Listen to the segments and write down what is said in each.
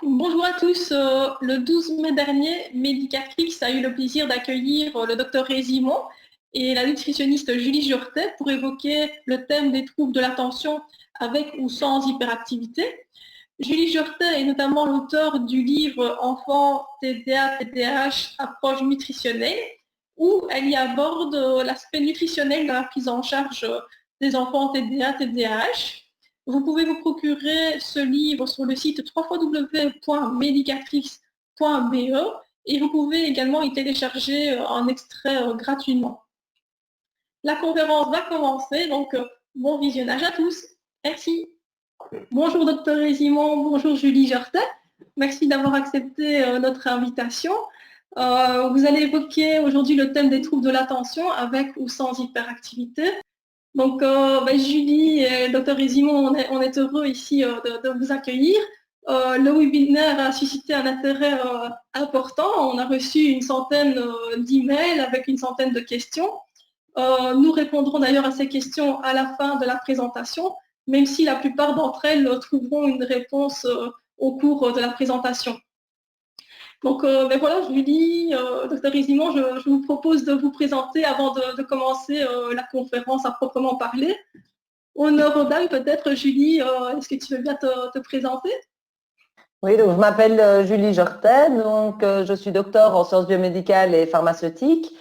Bonjour à tous. Le 12 mai dernier, Medicatrix a eu le plaisir d'accueillir le docteur Résimon et la nutritionniste Julie Jurtet pour évoquer le thème des troubles de l'attention avec ou sans hyperactivité. Julie Jurtet est notamment l'auteur du livre Enfants TDA-TDAH, approche nutritionnelle, où elle y aborde l'aspect nutritionnel de la prise en charge des enfants TDA-TDAH. Vous pouvez vous procurer ce livre sur le site www.medicatrix.be et vous pouvez également y télécharger un extrait gratuitement. La conférence va commencer, donc bon visionnage à tous. Merci. Bonjour Dr Résimon, bonjour Julie Jurtet. Merci d'avoir accepté notre invitation. Vous allez évoquer aujourd'hui le thème des troubles de l'attention avec ou sans hyperactivité. Donc, Julie et Dr Résimon, on est heureux ici de vous accueillir. Le webinaire a suscité un intérêt important. On a reçu une centaine d'emails avec une centaine de questions. Nous répondrons d'ailleurs à ces questions à la fin de la présentation, même si la plupart d'entre elles trouveront une réponse au cours de la présentation. Donc, voilà, Julie, Dr Résimon, je vous propose de vous présenter avant de commencer la conférence à proprement parler. Honneur aux dames, peut-être, Julie, est-ce que tu veux bien te présenter? Oui, donc je m'appelle Julie Jurtet, donc je suis docteur en sciences biomédicales et pharmaceutiques.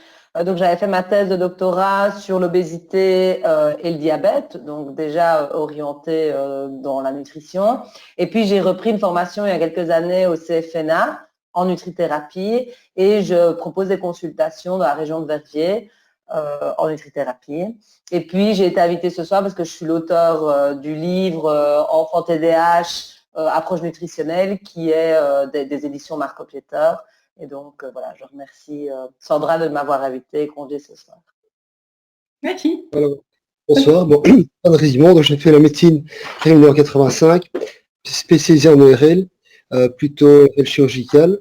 Donc j'avais fait ma thèse de doctorat sur l'obésité et le diabète, donc déjà orientée dans la nutrition. Et puis j'ai repris une formation il y a quelques années au CFNA en nutrithérapie et je propose des consultations dans la région de Verviers en nutrithérapie. Et puis j'ai été invitée ce soir parce que je suis l'auteur du livre Enfants TDAH, approche nutritionnelle, qui est des éditions Marco Pieter. Et donc voilà, je remercie Sandra de m'avoir invitée et conviée ce soir. Merci. Alors, bonsoir, Anne Résimon, donc j'ai fait la médecine en 1985, spécialisée en ORL, plutôt chirurgicale,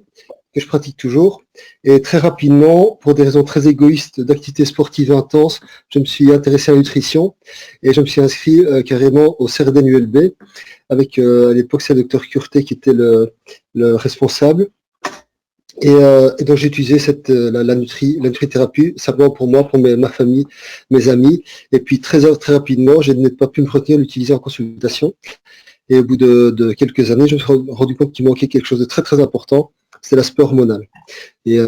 que je pratique toujours. Et très rapidement, pour des raisons très égoïstes d'activité sportive intense, je me suis intéressé à la nutrition et je me suis inscrit carrément au CERDEN ULB, avec à l'époque c'est le docteur Curté qui était le responsable. Et donc j'ai utilisé la nutrithérapie simplement pour moi, pour ma famille, mes amis. Et puis très rapidement, je n'ai pas pu me retenir de l'utiliser en consultation. Et au bout de quelques années, je me suis rendu compte qu'il manquait quelque chose de très très important, c'est l'aspect hormonal. Et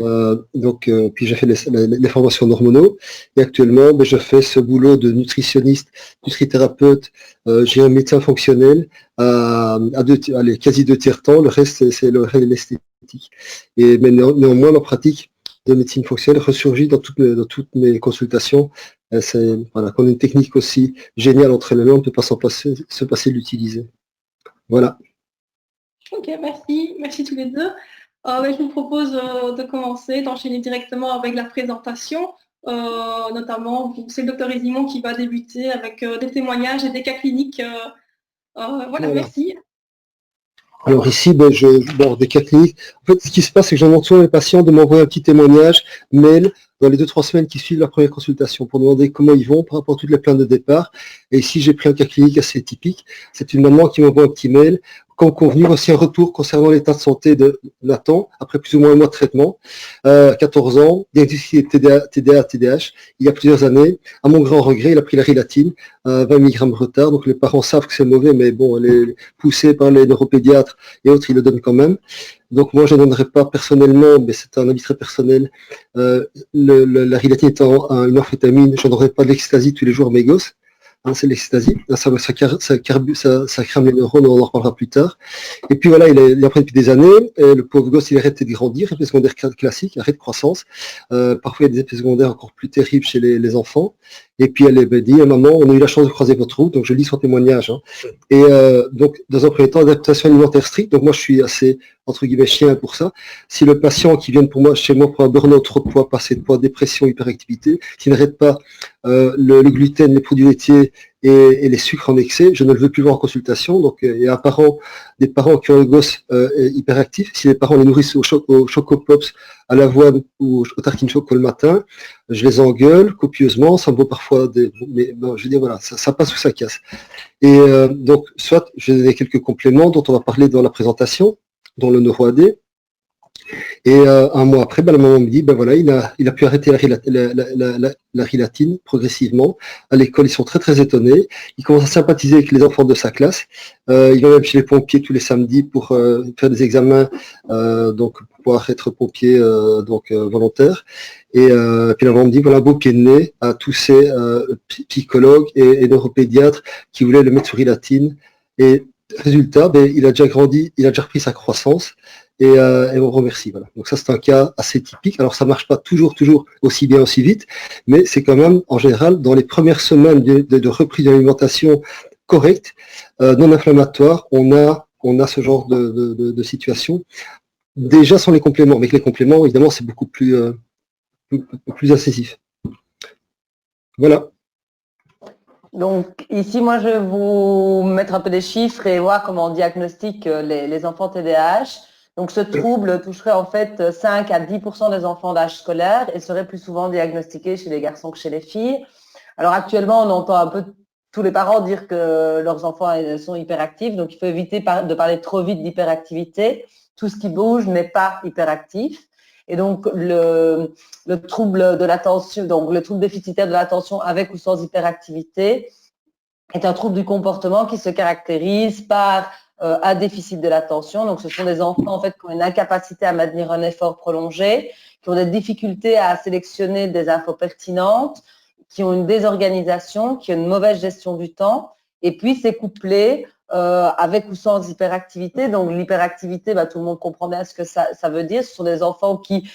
puis j'ai fait les formations en hormonaux. Et actuellement, je fais ce boulot de nutritionniste, nutrithérapeute. J'ai un médecin fonctionnel à quasi 2/3 temps. Le reste, c'est le reste de l'esthétique. Mais néanmoins, ma pratique de médecine fonctionnelle ressurgit dans toutes mes consultations. Voilà, qu'on a une technique aussi géniale entre les mains, on ne peut pas se passer de l'utiliser. Voilà. Ok, merci. Merci tous les deux. Je vous propose de commencer, d'enchaîner directement avec la présentation. Notamment, c'est le docteur Résimon qui va débuter avec des témoignages et des cas cliniques. Voilà, merci. Alors ici, des cas cliniques. En fait, ce qui se passe, c'est que j'invite souvent les patients de m'envoyer un petit témoignage, mail, dans les 2-3 semaines qui suivent la première consultation, pour demander comment ils vont par rapport à toutes les plaintes de départ. Et ici, j'ai pris un cas clinique assez typique. C'est une maman qui m'envoie un petit mail. Comme convenu, voici un retour concernant l'état de santé de Nathan, après plus ou moins un mois de traitement, 14 ans, diagnostiqué TDA-TDAH, il y a plusieurs années. À mon grand regret, il a pris la rilatine, 20 mg de retard, donc les parents savent que c'est mauvais, mais bon, elle est poussée par les neuropédiatres et autres, ils le donnent quand même. Donc moi, je ne donnerai pas personnellement, mais c'est un avis très personnel, la rilatine étant une amphétamine, je ne donnerai pas de l'ecstasy tous les jours à mes gosses. C'est l'ecstasy, ça crame les neurones, on en reparlera plus tard. Et puis voilà, il a pris depuis des années, et le pauvre gosse, il arrête de grandir, effet secondaire classique, arrêt de croissance. Parfois, il y a des effets secondaires encore plus terribles chez les enfants. Et puis elle avait dit, maman, on a eu la chance de croiser votre route, donc je lis son témoignage. Et donc, dans un premier temps, adaptation alimentaire stricte, donc moi je suis assez, entre guillemets, chien pour ça. Si le patient qui vient chez moi pour un burn-out, trop de poids, pas assez de poids, dépression, hyperactivité, qui n'arrête pas le gluten, les produits laitiers et les sucres en excès, je ne le veux plus voir en consultation. Donc il y a des parents qui ont un gosse hyperactif, si les parents les nourrissent au Choco Pops, à l'avoine ou au tartine choco le matin, je les engueule copieusement, ça me vaut parfois mais bon, je veux dire voilà, ça passe ou ça casse. Et donc soit je vais donner quelques compléments dont on va parler dans la présentation, dont le neuro-AD. Et un mois après, la maman me dit, voilà, il a pu arrêter la rilatine progressivement. À l'école, ils sont très très étonnés. Il commence à sympathiser avec les enfants de sa classe. Il va même chez les pompiers tous les samedis pour faire des examens, donc pour pouvoir être pompier volontaire. Et puis la maman me dit, voilà un beau pied de nez à tous ces psychologues et neuropédiatres qui voulaient le mettre sur rilatine. Et résultat, il a déjà grandi, il a déjà repris sa croissance. Et on remercie. Voilà. Donc ça, c'est un cas assez typique. Alors, ça marche pas toujours aussi bien, aussi vite, mais c'est quand même, en général, dans les premières semaines de reprise de l'alimentation correcte, non inflammatoire, on a ce genre de situation. Déjà sans les compléments. Avec les compléments, évidemment, c'est beaucoup plus incisif. Voilà. Donc ici, moi, je vais vous mettre un peu des chiffres et voir comment on diagnostique les enfants TDAH. Donc ce trouble toucherait en fait 5 à 10% des enfants d'âge scolaire et serait plus souvent diagnostiqué chez les garçons que chez les filles. Alors actuellement, on entend un peu tous les parents dire que leurs enfants sont hyperactifs, donc il faut éviter de parler trop vite d'hyperactivité. Tout ce qui bouge n'est pas hyperactif. Et donc le trouble de l'attention, donc le trouble déficitaire de l'attention avec ou sans hyperactivité est un trouble du comportement qui se caractérise par un déficit de l'attention. Donc, ce sont des enfants en fait qui ont une incapacité à maintenir un effort prolongé, qui ont des difficultés à sélectionner des infos pertinentes, qui ont une désorganisation, qui ont une mauvaise gestion du temps. Et puis, c'est couplé avec ou sans hyperactivité. Donc, l'hyperactivité, tout le monde comprend bien ce que ça veut dire. Ce sont des enfants qui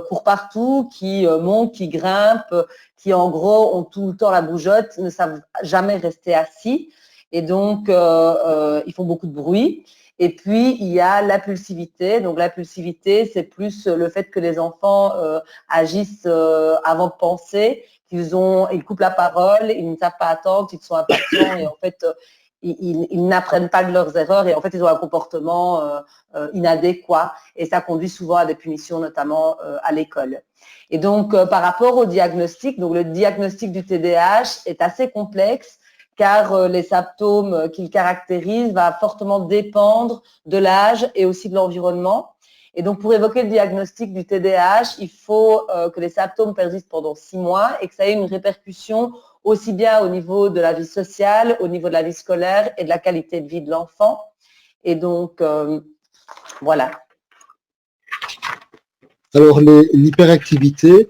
courent partout, qui montent, qui grimpent, qui en gros ont tout le temps la bougeotte, ne savent jamais rester assis. Et donc, ils font beaucoup de bruit. Et puis, il y a l'impulsivité. Donc, l'impulsivité, c'est plus le fait que les enfants agissent avant de penser, ils coupent la parole, ils ne savent pas attendre, ils sont impatients et en fait, ils n'apprennent pas de leurs erreurs et en fait, ils ont un comportement inadéquat. Et ça conduit souvent à des punitions, notamment à l'école. Et donc, par rapport au diagnostic, donc le diagnostic du TDAH est assez complexe, car les symptômes qu'il caractérise va fortement dépendre de l'âge et aussi de l'environnement. Et donc, pour évoquer le diagnostic du TDAH, il faut que les symptômes persistent pendant 6 mois et que ça ait une répercussion aussi bien au niveau de la vie sociale, au niveau de la vie scolaire et de la qualité de vie de l'enfant. Et donc, voilà. Alors, l'hyperactivité,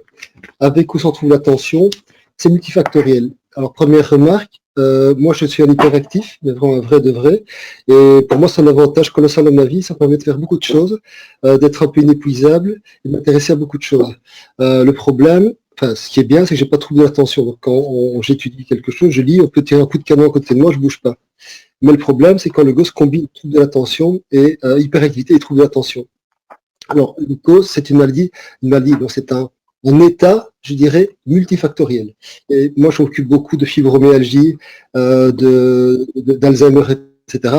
avec ou sans trouble d'attention, c'est multifactoriel. Alors, première remarque, moi je suis un hyperactif, mais vraiment un vrai de vrai, et pour moi c'est un avantage colossal dans ma vie, ça me permet de faire beaucoup de choses, d'être un peu inépuisable et de m'intéresser à beaucoup de choses. Le problème, ce qui est bien, c'est que j'ai pas de trouble d'attention. Donc quand j'étudie quelque chose, je lis, on peut tirer un coup de canon à côté de moi, je bouge pas. Mais le problème, c'est quand le gosse combine trouble de l'attention et hyperactivité et trouble de l'attention. Alors, le cause, c'est une maladie, donc c'est un état, je dirais, multifactoriel. Et moi, je m'occupe beaucoup de fibromyalgie, d'Alzheimer, etc.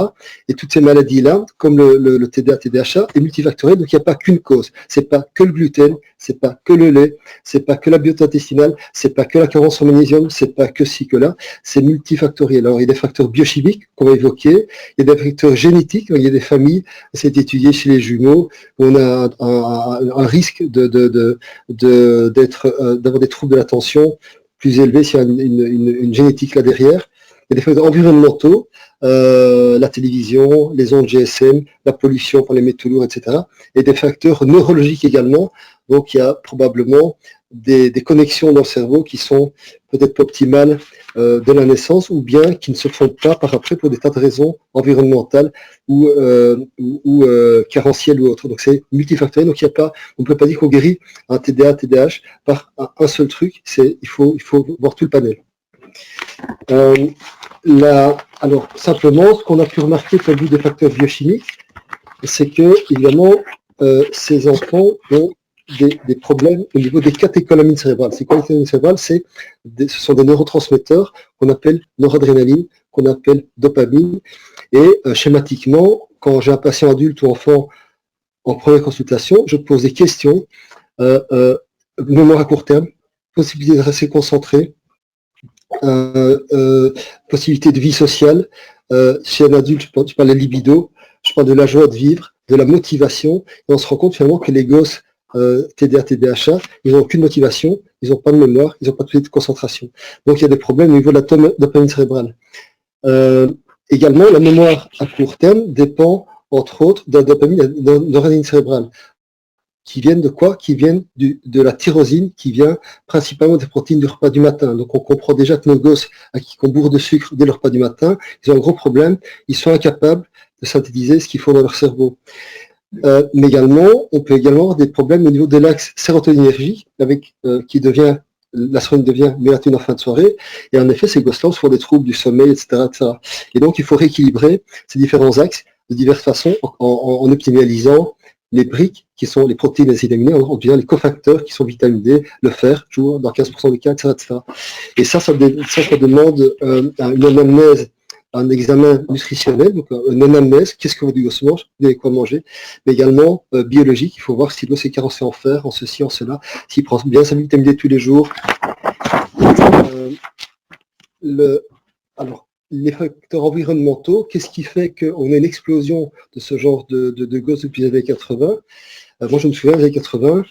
Et toutes ces maladies-là, comme le TDA, TDAH, est multifactoriel, donc il n'y a pas qu'une cause. C'est pas que le gluten, c'est pas que le lait, c'est pas que la biota intestinale, c'est pas que la carence en magnésium, c'est pas que ci, que là, c'est multifactoriel. Alors, il y a des facteurs biochimiques qu'on va évoquer, il y a des facteurs génétiques, il y a des familles, c'est étudié chez les jumeaux, où on a un risque d'avoir des troubles de l'attention plus élevés s'il y a une génétique là derrière. Il y a des facteurs environnementaux, la télévision, les ondes GSM, la pollution par les métaux lourds, etc. Et des facteurs neurologiques également. Donc il y a probablement des connexions dans le cerveau qui sont peut-être pas optimales dès la naissance ou bien qui ne se font pas par après pour des tas de raisons environnementales ou carentielles ou autres. Donc c'est multifactoriel. Donc il y a pas, on ne peut pas dire qu'on guérit un TDA, TDAH par un seul truc. Il faut voir tout le panel. Alors, simplement, ce qu'on a pu remarquer au vu des facteurs biochimiques, c'est que, évidemment, ces enfants ont des problèmes au niveau des catécholamines cérébrales. C'est quoi les catécholamines cérébrales? Ce sont des neurotransmetteurs qu'on appelle noradrénaline, qu'on appelle dopamine. Et schématiquement, quand j'ai un patient adulte ou enfant en première consultation, je pose des questions, mémoire à court terme, possibilité de rester concentré, possibilité de vie sociale. Chez un adulte, je parle de libido, je parle de la joie de vivre, de la motivation, et on se rend compte finalement que les gosses TDA, TDAH, ils n'ont aucune motivation, ils n'ont pas de mémoire, ils n'ont pas de concentration. Donc il y a des problèmes au niveau de la dopamine cérébrale. Également, la mémoire à court terme dépend, entre autres, de la dopamine, d'adrénaline cérébrale, qui viennent de quoi? Qui viennent de la tyrosine, qui vient principalement des protéines du repas du matin. Donc on comprend déjà que nos gosses, à qui on bourre de sucre dès le repas du matin, ils ont un gros problème, ils sont incapables de synthétiser ce qu'il faut dans leur cerveau. Mais également, on peut également avoir des problèmes au niveau de l'axe sérotoninergie, la sérotonine devient mélatonine en fin de soirée, et en effet, ces gosses-là font des troubles du sommeil, etc., etc. Et donc, il faut rééquilibrer ces différents axes de diverses façons en optimalisant les briques qui sont les protéines et les acides aminés, on devient les cofacteurs qui sont vitamine D, le fer, toujours dans 15% des cas, etc., etc. Et ça demande une anamnèse, un examen nutritionnel, donc une anamnèse, qu'est-ce que votre gosse mange, vous avez quoi manger, mais également biologique, il faut voir si l'os est carencé en fer, en ceci, en cela, s'il prend bien sa vitamine D tous les jours. Alors, les facteurs environnementaux, qu'est-ce qui fait qu'on a une explosion de ce genre de gosses depuis les années 80? Moi, je me souviens, dans les années 80,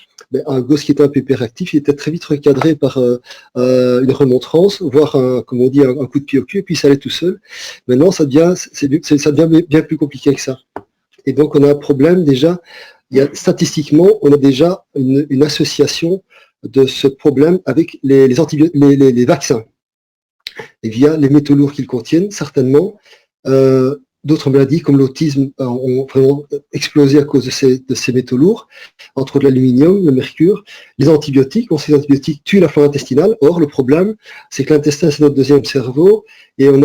un gosse qui était un peu hyperactif, il était très vite recadré par une remontrance, voire, comme on dit, un coup de pied au cul, et puis ça allait tout seul. Maintenant, ça devient bien plus compliqué que ça. Et donc, on a un problème déjà, statistiquement, on a déjà une association de ce problème avec les vaccins. Et via les métaux lourds qu'ils contiennent, certainement, d'autres maladies comme l'autisme ont vraiment explosé à cause de ces métaux lourds, entre l'aluminium, le mercure, les antibiotiques. Ces antibiotiques tuent la flore intestinale. Or, le problème, c'est que l'intestin, c'est notre deuxième cerveau, et on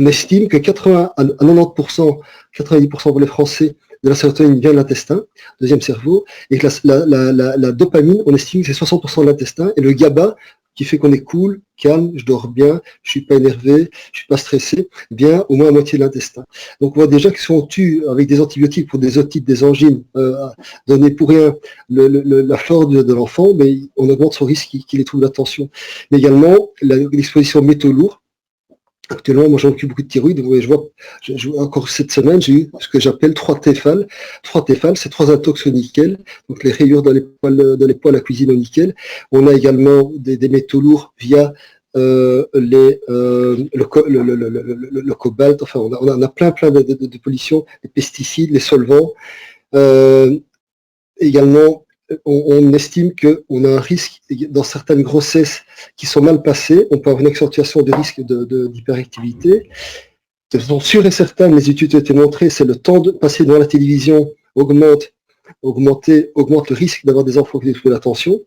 estime que 80 à 90%, 90% pour les Français, de la sérotonine vient de l'intestin, deuxième cerveau, et que la dopamine, on estime que c'est 60% de l'intestin, et le GABA, qui fait qu'on est cool, calme, je dors bien, je suis pas énervé, je suis pas stressé, vient au moins à moitié de l'intestin. Donc on voit déjà que si on tue avec des antibiotiques pour des otites, des angines, donner pour rien la flore de l'enfant, mais on augmente son risque qu'il ait troubles d'attention. Mais également, l'exposition aux métaux lourds. Actuellement, moi, j'en occupe beaucoup de thyroïde. Encore cette semaine, j'ai eu ce que j'appelle 3 téphales. 3 téphales, c'est 3 intox au nickel. Donc, les rayures dans les poêles à cuisine au nickel. On a également des métaux lourds via le cobalt. Enfin, on a plein de pollutions, les pesticides, les solvants. Également, on estime qu'on a un risque dans certaines grossesses qui sont mal passées, on peut avoir une accentuation de risque d'hyperactivité. De façon sûre et certaine, les études ont été montrées, c'est le temps de passer devant la télévision augmente le risque d'avoir des enfants qui ont des troubles d'attention.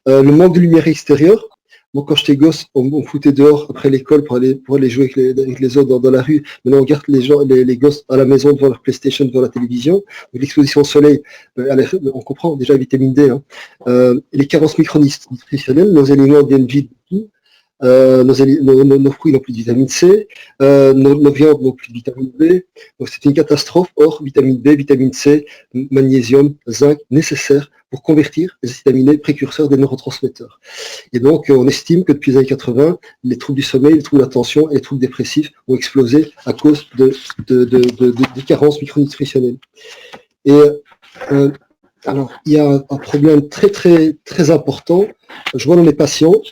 Le manque de lumière extérieure. Moi, quand j'étais gosse, on me foutait dehors après l'école pour aller jouer avec les autres dans la rue. Maintenant, on garde les gosses à la maison devant leur PlayStation, devant la télévision. L'exposition au soleil, on comprend déjà la vitamine D. Les carences micronutritionnelles, nos éléments viennent vite. Nos fruits n'ont plus de vitamine C, nos viandes n'ont plus de vitamine B, donc c'est une catastrophe. Or, vitamine B, vitamine C, magnésium, zinc, nécessaires pour convertir les acides aminés précurseurs des neurotransmetteurs. Et donc, on estime que depuis les années 80, les troubles du sommeil, les troubles d'attention et les troubles dépressifs ont explosé à cause de carences micronutritionnelles. Et alors, il y a un problème très, très, très important. Je vois dans les patients,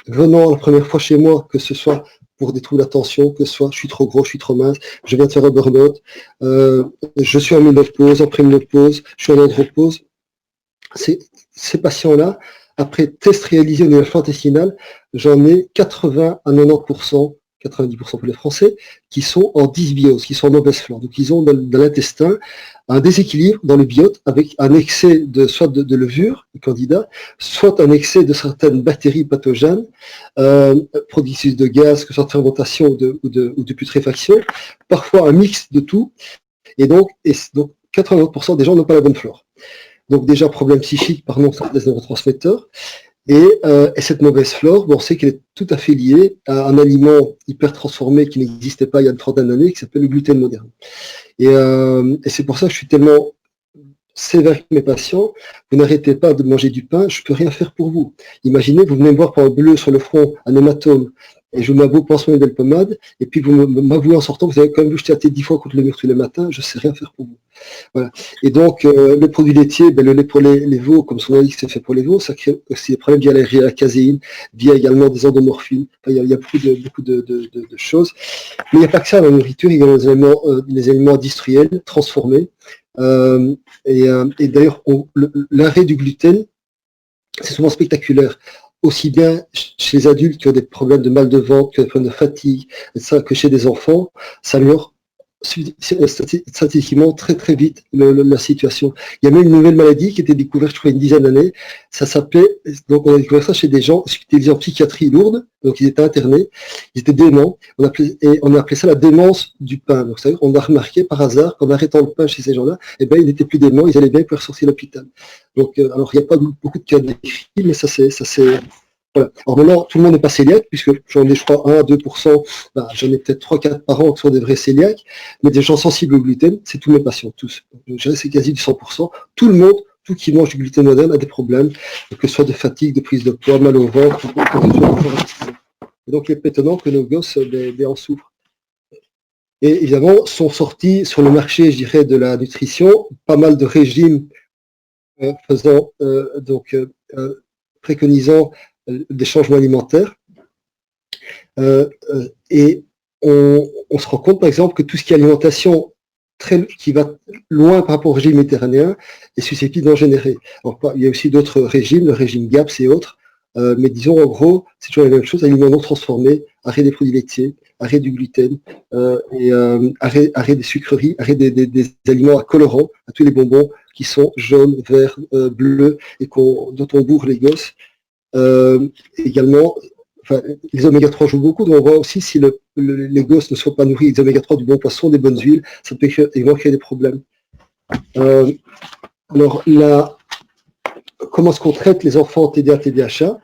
venant la première fois chez moi, que ce soit pour des troubles d'attention, que ce soit je suis trop gros, je suis trop mince, je viens de faire un burn-out, je suis en ménopause, en préménopause, je suis en andropause. Ces patients-là, après test réalisé au niveau intestinal, j'en ai 80 à 90%, 90% pour les Français, qui sont en dysbiose, qui sont en mauvaise flore. Donc ils ont dans l'intestin un déséquilibre dans le biote avec un excès soit de levure, du candida, soit un excès de certaines bactéries pathogènes, productrices de gaz, que ce soit de fermentation ou de putréfaction, parfois un mix de tout. Et donc 80% des gens n'ont pas la bonne flore. Donc déjà problème psychique par non-synthèse des neurotransmetteurs. Et cette mauvaise flore, on sait qu'elle est tout à fait liée à un aliment hyper transformé qui n'existait pas il y a une trentaine d'années, qui s'appelle le gluten moderne. Et c'est pour ça que je suis tellement sévère avec mes patients, vous n'arrêtez pas de manger du pain, je ne peux rien faire pour vous. Imaginez, vous venez me voir pour un bleu sur le front, un hématome, et je vous mets un beau pansement et une belle pommade, et puis vous m'avouez en sortant, vous avez quand même vu jeter à tête 10 fois contre le mur tous les matins, je ne sais rien faire pour vous. Voilà. Et donc, le produit laitier, le lait pour les veaux, comme son nom dit, c'est fait pour les veaux, ça crée aussi des problèmes via la caséine, via également des endomorphines. Enfin, il y a beaucoup de choses. Mais il n'y a pas que ça dans la nourriture, il y a les aliments industriels transformés. Et d'ailleurs, l'arrêt du gluten, c'est souvent spectaculaire. Aussi bien chez les adultes qui ont des problèmes de mal de ventre, qui ont des problèmes de fatigue, etc., que chez des enfants, ça améliore statistiquement très très vite la situation. Il y a même une nouvelle maladie qui a été découverte, je crois, une dizaine d'années. Ça s'appelait, donc on a découvert ça chez des gens hospitalisés en psychiatrie lourde, donc ils étaient internés, ils étaient déments, on a appelé ça la démence du pain. Donc c'est-à-dire on a remarqué par hasard qu'en arrêtant le pain chez ces gens-là, eh ben ils n'étaient plus déments, ils allaient bien, ils pouvaient ressortir de l'hôpital. Donc alors il n'y a pas beaucoup de cas décrits, mais ça c'est voilà. Alors maintenant, tout le monde n'est pas cœliaque, puisque j'en ai, je crois, 1 à 2%, j'en ai peut-être 3-4 par an qui sont des vrais cœliaques, mais des gens sensibles au gluten, c'est tous mes patients, tous. Je dirais c'est quasi du 100%. Tout le monde, tout qui mange du gluten moderne a des problèmes, que ce soit de fatigue, de prise de poids, mal au ventre. Et donc il est étonnant que nos gosses en souffrent. Et évidemment, sont sortis sur le marché, je dirais, de la nutrition, pas mal de régimes préconisant des changements alimentaires. Et on se rend compte, par exemple, que tout ce qui est alimentation qui va loin par rapport au régime méditerranéen est susceptible d'en générer. Alors, il y a aussi d'autres régimes, le régime GAPS et autres, mais disons, en gros, c'est toujours la même chose, aliments non transformés, arrêt des produits laitiers, arrêt du gluten, arrêt des sucreries, arrêt des aliments à colorants, à tous les bonbons qui sont jaunes, verts, bleus, et dont on bourre les gosses. Également, les oméga 3 jouent beaucoup, donc on voit aussi si les gosses ne sont pas nourris des oméga 3, du bon poisson, des bonnes huiles, ça peut également créer des problèmes. Alors là, comment est-ce qu'on traite les enfants TDA, TDAH?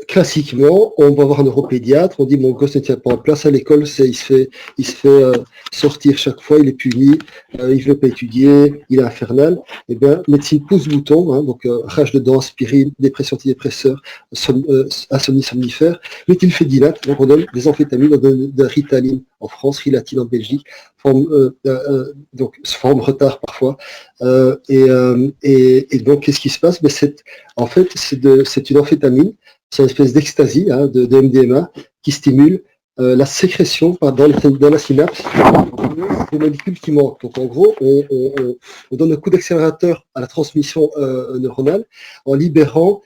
Classiquement, on va voir un neuropédiatre, on dit mon gosse ne tient pas en place à l'école, il se fait sortir chaque fois, il est puni, il ne veut pas étudier, il est infernal. Eh bien, médecine pouce-bouton, hein, donc rage de dents, aspirine, dépression antidépresseur, insomnie somnifère, méthylphénidate, donc on donne des amphétamines, on donne de la Ritaline en France, Rilatine en Belgique, donc forme retard parfois. Et donc, qu'est-ce qui se passe? En fait, c'est une amphétamine. C'est une espèce d'ecstasy de MDMA qui stimule la sécrétion dans la synapse des molécules qui manquent. Donc en gros, on donne un coup d'accélérateur à la transmission neuronale en libérant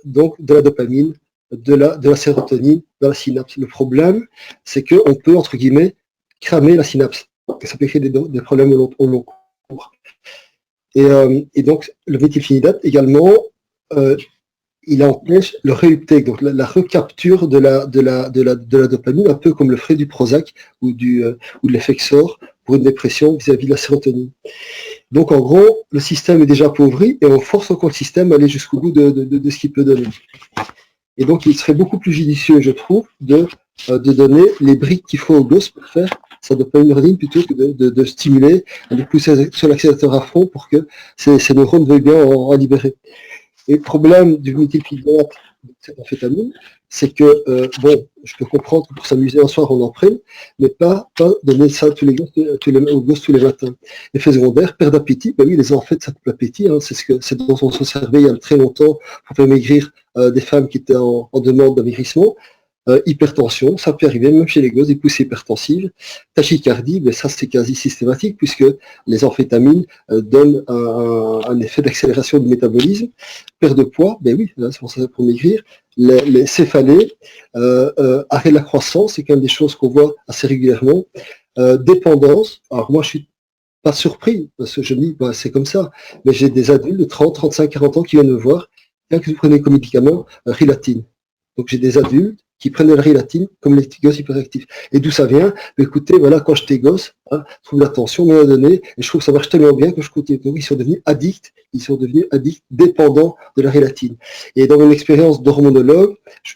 donc de la dopamine, de la sérotonine dans la synapse. Le problème, c'est qu'on peut, entre guillemets, cramer la synapse. Et ça peut créer des problèmes au long cours. Et donc le méthylphénidate également, il empêche le réuptake, donc la recapture de la dopamine, un peu comme le ferait du Prozac ou de l'Effexor pour une dépression vis-à-vis de la sérotonine. Donc en gros, le système est déjà appauvri et on force encore le système à aller jusqu'au bout de ce qu'il peut donner. Et donc il serait beaucoup plus judicieux, je trouve, de donner les briques qu'il faut au gosse pour faire sa dopaminergie plutôt que de stimuler, de pousser sur l'accélérateur à fond pour que ces neurones veuillent bien en libérer. Et le problème du méthylphénidate, cette amphétamine, c'est que, je peux comprendre que pour s'amuser un soir, on en prenne, mais pas donner ça aux gosses tous les matins. Effet secondaire, perte d'appétit. Ben oui, les enfants, en fait, ça coupe l'appétit. Hein, c'est dont on se servait il y a très longtemps pour faire maigrir des femmes qui étaient en demande d'amaigrissement. Hypertension, ça peut arriver même chez les gosses, des poussées hypertensives. Tachycardie, mais ça c'est quasi systématique puisque les amphétamines donnent un effet d'accélération du métabolisme. Perte de poids, ben oui, c'est pour ça pour maigrir. Les céphalées, arrêt de la croissance, c'est quand même des choses qu'on voit assez régulièrement. Dépendance, alors moi je suis pas surpris parce que je me dis c'est comme ça, mais j'ai des adultes de 30, 35, 40 ans qui viennent me voir, bien que vous prenez comme médicament Rilatine. Donc j'ai des adultes qui prennent de la Rilatine comme les gosses hyperactifs. Et d'où ça vient? Écoutez, voilà, quand j'étais gosse, hein, trouble d'attention, à un moment donné, et je trouve que ça marche tellement bien que je continue. Donc, ils sont devenus addicts, dépendants de la rélatine. Et dans mon expérience d'hormonologue, je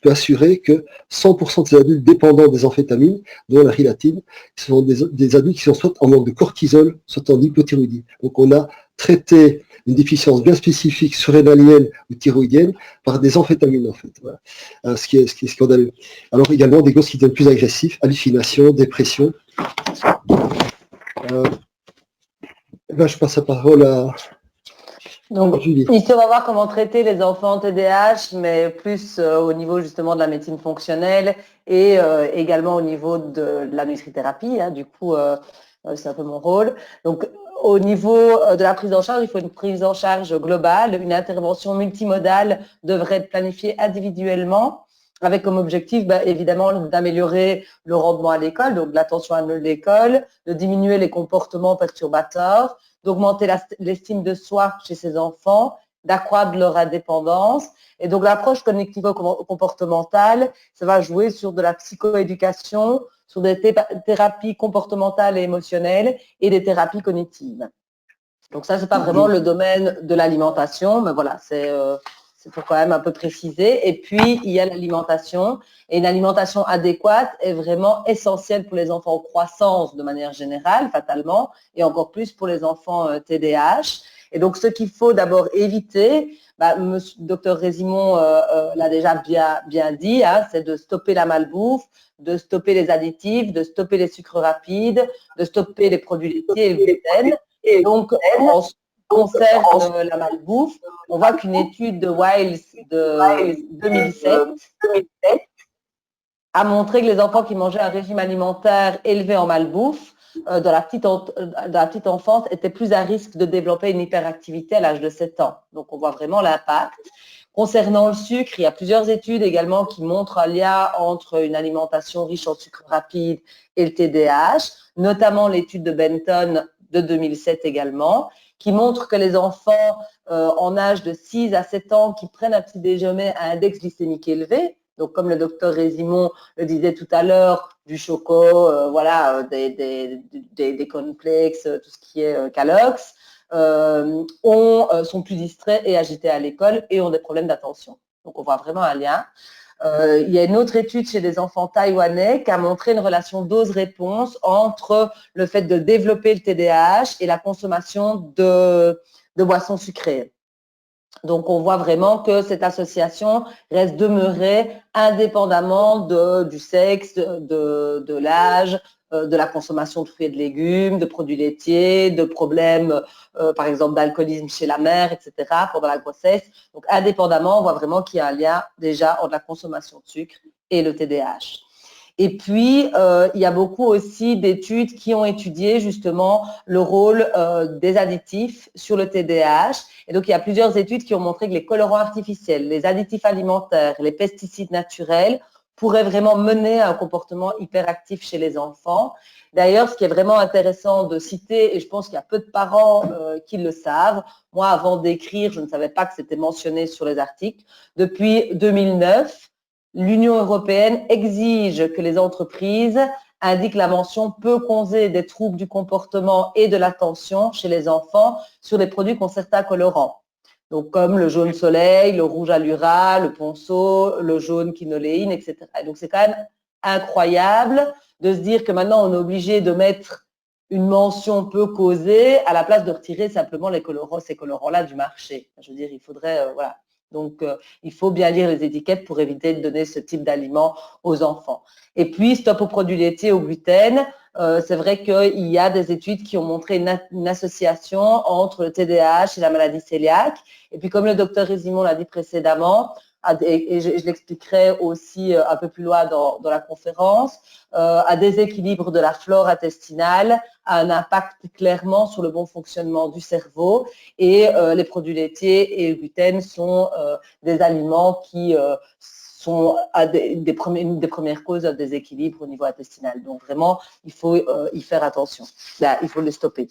peux assurer que 100% de ces adultes dépendants des amphétamines, dont la rélatine, ce sont des adultes qui sont soit en manque de cortisol, soit en hypothyroïdie. Donc on a traité une déficience bien spécifique surrénalienne ou thyroïdienne par des amphétamines en fait. Voilà. Ce qui est scandaleux. Alors également des gosses qui deviennent plus agressifs, hallucinations, dépression. Je passe la parole à Donc, Julie. ici, on va voir comment traiter les enfants TDAH, mais plus au niveau justement de la médecine fonctionnelle et également au niveau de la nutrithérapie. Hein. Du coup, c'est un peu mon rôle. Donc, au niveau de la prise en charge, il faut une prise en charge globale. Une intervention multimodale devrait être planifiée individuellement avec comme objectif, évidemment, d'améliorer le rendement à l'école, donc l'attention à l'école, de diminuer les comportements perturbateurs, d'augmenter l'estime de soi chez ces enfants, d'accroître leur indépendance. Et donc, l'approche cognitivo-comportementale, ça va jouer sur de la psychoéducation, sur des thérapies comportementales et émotionnelles et des thérapies cognitives. Donc ça, c'est pas vraiment le domaine de l'alimentation, mais voilà, c'est pour quand même un peu préciser. Et puis, il y a l'alimentation. Et une alimentation adéquate est vraiment essentielle pour les enfants en croissance de manière générale, fatalement, et encore plus pour les enfants TDAH. Et donc, ce qu'il faut d'abord éviter, Dr Résimon l'a déjà bien dit, hein, c'est de stopper la malbouffe, de stopper les additifs, de stopper les sucres rapides, de stopper les produits laitiers et le gluten. Et donc, en ce qui concerne la malbouffe, on voit qu'une étude de Wiles de 2007 a montré que les enfants qui mangeaient un régime alimentaire élevé en malbouffe dans la petite enfance étaient plus à risque de développer une hyperactivité à l'âge de 7 ans. Donc, on voit vraiment l'impact. Concernant le sucre, il y a plusieurs études également qui montrent un lien entre une alimentation riche en sucre rapide et le TDAH, notamment l'étude de Benton de 2007 également, qui montre que les enfants en âge de 6 à 7 ans qui prennent un petit déjeuner à index glycémique élevé, donc comme le docteur Résimon le disait tout à l'heure, du choco, voilà, des cornflakes, tout ce qui est Kellogg's, sont plus distraits et agités à l'école et ont des problèmes d'attention. Donc, on voit vraiment un lien. Il y a une autre étude chez des enfants taïwanais qui a montré une relation dose-réponse entre le fait de développer le TDAH et la consommation de boissons sucrées. Donc, on voit vraiment que cette association reste demeurée indépendamment du sexe, de l'âge, de la consommation de fruits et de légumes, de produits laitiers, de problèmes, par exemple, d'alcoolisme chez la mère, etc., pendant la grossesse. Donc, indépendamment, on voit vraiment qu'il y a un lien déjà entre la consommation de sucre et le TDAH. Et puis, il y a beaucoup aussi d'études qui ont étudié justement le rôle des additifs sur le TDAH. Et donc, il y a plusieurs études qui ont montré que les colorants artificiels, les additifs alimentaires, les pesticides naturels pourraient vraiment mener à un comportement hyperactif chez les enfants. D'ailleurs, ce qui est vraiment intéressant de citer, et je pense qu'il y a peu de parents qui le savent, moi, avant d'écrire, je ne savais pas que c'était mentionné sur les articles. Depuis 2009, l'Union européenne exige que les entreprises indiquent la mention peut causer des troubles du comportement et de l'attention chez les enfants sur les produits qui ont certains colorants. Donc, comme le jaune soleil, le rouge allura, le ponceau, le jaune quinoléine, etc. Et donc, c'est quand même incroyable de se dire que maintenant, on est obligé de mettre une mention peut causer à la place de retirer simplement ces colorants-là du marché. Je veux dire, il faudrait, voilà. Donc, il faut bien lire les étiquettes pour éviter de donner ce type d'aliments aux enfants. Et puis, stop aux produits laitiers, au gluten. C'est vrai qu'il y a des études qui ont montré une association entre le TDAH et la maladie cœliaque. Et puis, comme le docteur Résimon l'a dit précédemment, et je l'expliquerai aussi un peu plus loin dans la conférence, un déséquilibre de la flore intestinale a un impact clairement sur le bon fonctionnement du cerveau et les produits laitiers et le gluten sont des aliments qui sont une des premières causes de déséquilibre au niveau intestinal. Donc vraiment, il faut y faire attention. Là, il faut le stopper.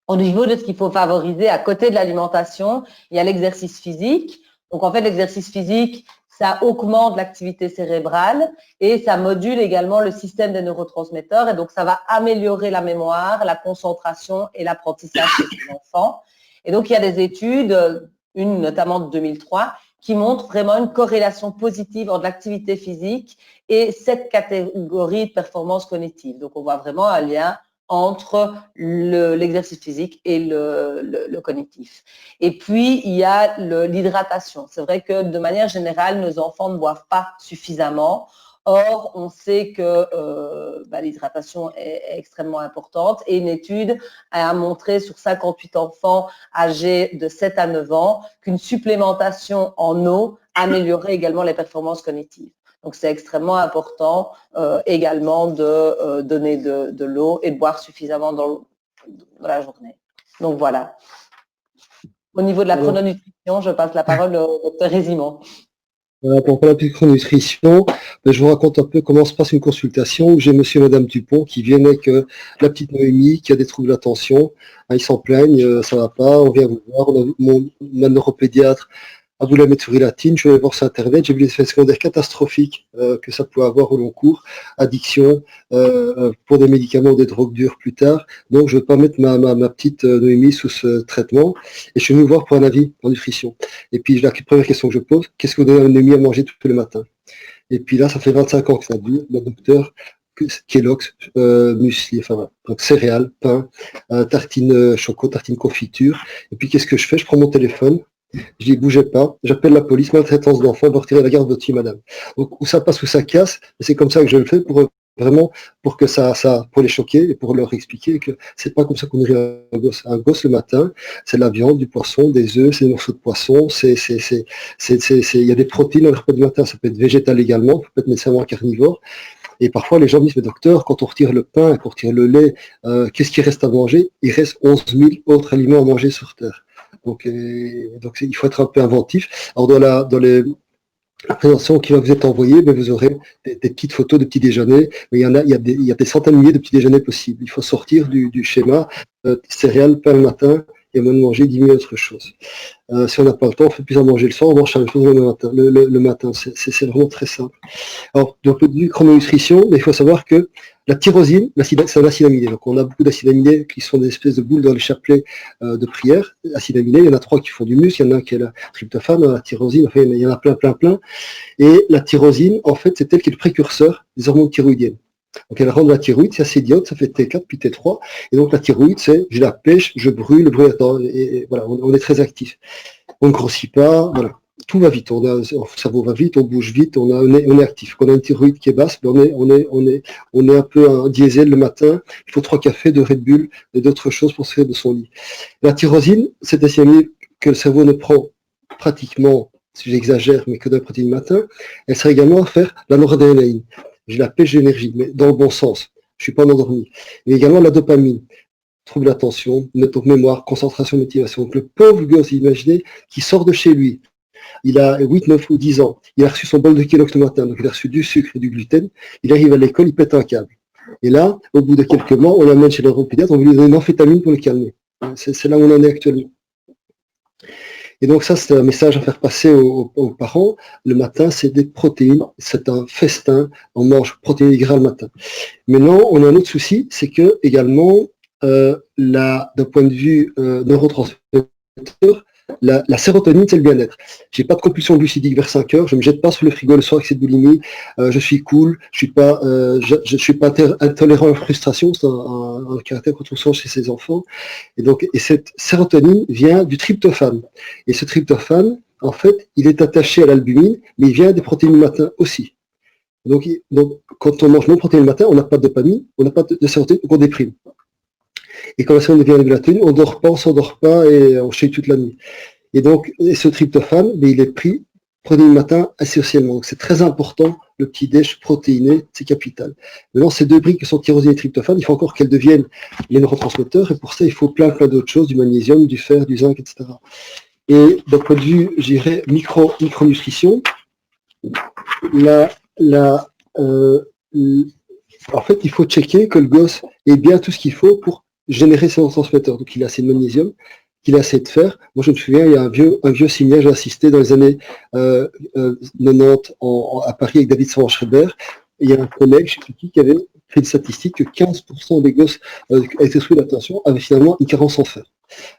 Au niveau de ce qu'il faut favoriser à côté de l'alimentation, il y a l'exercice physique. Donc en fait, l'exercice physique, ça augmente l'activité cérébrale et ça module également le système des neurotransmetteurs et donc ça va améliorer la mémoire, la concentration et l'apprentissage chez les enfants. Et donc il y a des études, une notamment de 2003, qui montrent vraiment une corrélation positive entre l'activité physique et cette catégorie de performance cognitive. Donc on voit vraiment un lien entre l'exercice physique et le cognitif. Et puis, il y a l'hydratation. C'est vrai que de manière générale, nos enfants ne boivent pas suffisamment. Or, on sait que l'hydratation est extrêmement importante et une étude a montré sur 58 enfants âgés de 7 à 9 ans qu'une supplémentation en eau améliorait également les performances cognitives. Donc, c'est extrêmement important également de donner de l'eau et de boire suffisamment dans la journée. Donc, voilà. Au niveau de la chrononutrition, je passe la parole au docteur Résimon. Voilà, pour la chrononutrition, je vous raconte un peu comment se passe une consultation où j'ai monsieur et madame Dupont qui viennent avec la petite Noémie qui a des troubles d'attention. Ils s'en plaignent, ça va pas, on vient vous voir, ma neuropédiatre a voulu la mettre sur Rilatine, je vais voir sur Internet, j'ai vu les effets secondaires catastrophiques que ça pouvait avoir au long cours, addiction pour des médicaments, des drogues dures plus tard. Donc je ne veux pas mettre ma petite Noémie sous ce traitement. Et je suis venu voir pour un avis en nutrition. Et puis la première question que je pose, qu'est-ce que vous donnez à Noémie à manger tous les matins? Et puis là, ça fait 25 ans que ça dure. Le docteur, Kellogg's, muesli, enfin voilà. Donc céréales, pain, tartine choco, tartine confiture. Et puis qu'est-ce que je fais? Je prends mon téléphone. Je dis, bougez pas, j'appelle la police, maltraitance d'enfants, va retirer la garde de votre fille, madame. Donc, où ça passe, où ça casse, c'est comme ça que je le fais pour vraiment, pour que pour les choquer et pour leur expliquer que c'est pas comme ça qu'on nourrit un gosse. Un gosse le matin, c'est de la viande, du poisson, des œufs, c'est des morceaux de poisson, il y a des protéines dans le repas du matin, ça peut être végétal également, ça peut être nécessairement carnivore. Et parfois, les gens me disent, mais docteur, quand on retire le pain, quand on retire le lait, qu'est-ce qui reste à manger? Il reste 11 000 autres aliments à manger sur Terre. Donc, il faut être un peu inventif. Alors, dans la présentation qui va vous être envoyée, vous aurez des petites photos de petits déjeuners. Mais il y a des centaines de milliers de petits déjeuners possibles. Il faut sortir du schéma céréales, pain le matin, et au moins de manger 10 000 autres choses. Si on n'a pas le temps, on fait plus à manger le soir, on mange la même chose le matin. C'est vraiment très simple. Alors, d'un point de vue chrononutrition, il faut savoir que la tyrosine, c'est un acide aminé. Donc, on a beaucoup d'acides aminés qui sont des espèces de boules dans les chapelets de prière. Acides aminés, il y en a 3 qui font du muscle, il y en a un qui est la tryptophane, la tyrosine, enfin, il y en a plein. Et la tyrosine, en fait, c'est elle qui est le précurseur des hormones thyroïdiennes. Donc, elle rend la thyroïde, c'est assez idiot, ça fait T4 puis T3. Et donc, la thyroïde, c'est je la pêche, je brûle, le brûle, et voilà, on est très actif. On ne grossit pas, voilà. Tout va vite, le cerveau va vite, on bouge vite, on est actif. Quand on a une thyroïde qui est basse, on est un peu un diesel le matin, il faut 3 cafés, 2 Red Bull et d'autres choses pour se faire de son lit. La tyrosine, c'est assez que le cerveau ne prend pratiquement, si j'exagère, mais que d'un protéine le matin, elle sert également à faire la noradrénaline. Je la pêche d'énergie, mais dans le bon sens. Je ne suis pas endormi. Mais également la dopamine. Trouble d'attention, mémoire, concentration, motivation. Donc le pauvre gosse, imaginez, qui sort de chez lui, il a 8, 9 ou 10 ans, il a reçu son bol de Kellogg's le matin, donc il a reçu du sucre et du gluten, il arrive à l'école, il pète un câble. Et là, au bout de quelques mois, on l'amène chez le neuropédiatre, on lui donne une amphétamine pour le calmer. C'est là où on en est actuellement. Et donc ça, c'est un message à faire passer aux parents. Le matin, c'est des protéines, c'est un festin, on mange protéines gras le matin. Maintenant, on a un autre souci, c'est que également, d'un point de vue neurotransmetteur, la sérotonine, c'est le bien-être. J'ai pas de compulsion glucidique vers 5 heures, je me jette pas sur le frigo le soir avec cette boulimie, je suis cool, je suis pas intolérant à la frustration, c'est un caractère qu'on trouve souvent chez ces enfants. Et cette sérotonine vient du tryptophane. Et ce tryptophane, en fait, il est attaché à l'albumine, mais il vient des protéines du matin aussi. Donc quand on mange non protéines le matin, on n'a pas de dopamine, on n'a pas de sérotonine, donc on déprime. Et quand la sérotonine devient de la mélatonine, on dort pas, on s'endort pas et on chie toute la nuit. Et donc, ce tryptophane, il est pris protéines le matin essentiellement. Donc c'est très important, le petit déj protéiné, c'est capital. Maintenant, ces 2 briques qui sont tyrosine et tryptophane, il faut encore qu'elles deviennent les neurotransmetteurs, et pour ça, il faut plein d'autres choses, du magnésium, du fer, du zinc, etc. Et d'un point de vue, je dirais, micronutrition, en fait, il faut checker que le gosse ait bien tout ce qu'il faut pour générer ses neurotransmetteurs. Donc, il a assez de magnésium, qu'il a essayé de faire. Moi, je me souviens, il y a un vieux séminaire, j'ai assisté dans les années 90 à Paris avec David Servan-Schreiber. Il y a un collègue, je ne sais plus qui avait fait une statistique que 15% des gosses avec été sous l'attention avaient finalement une carence en fer.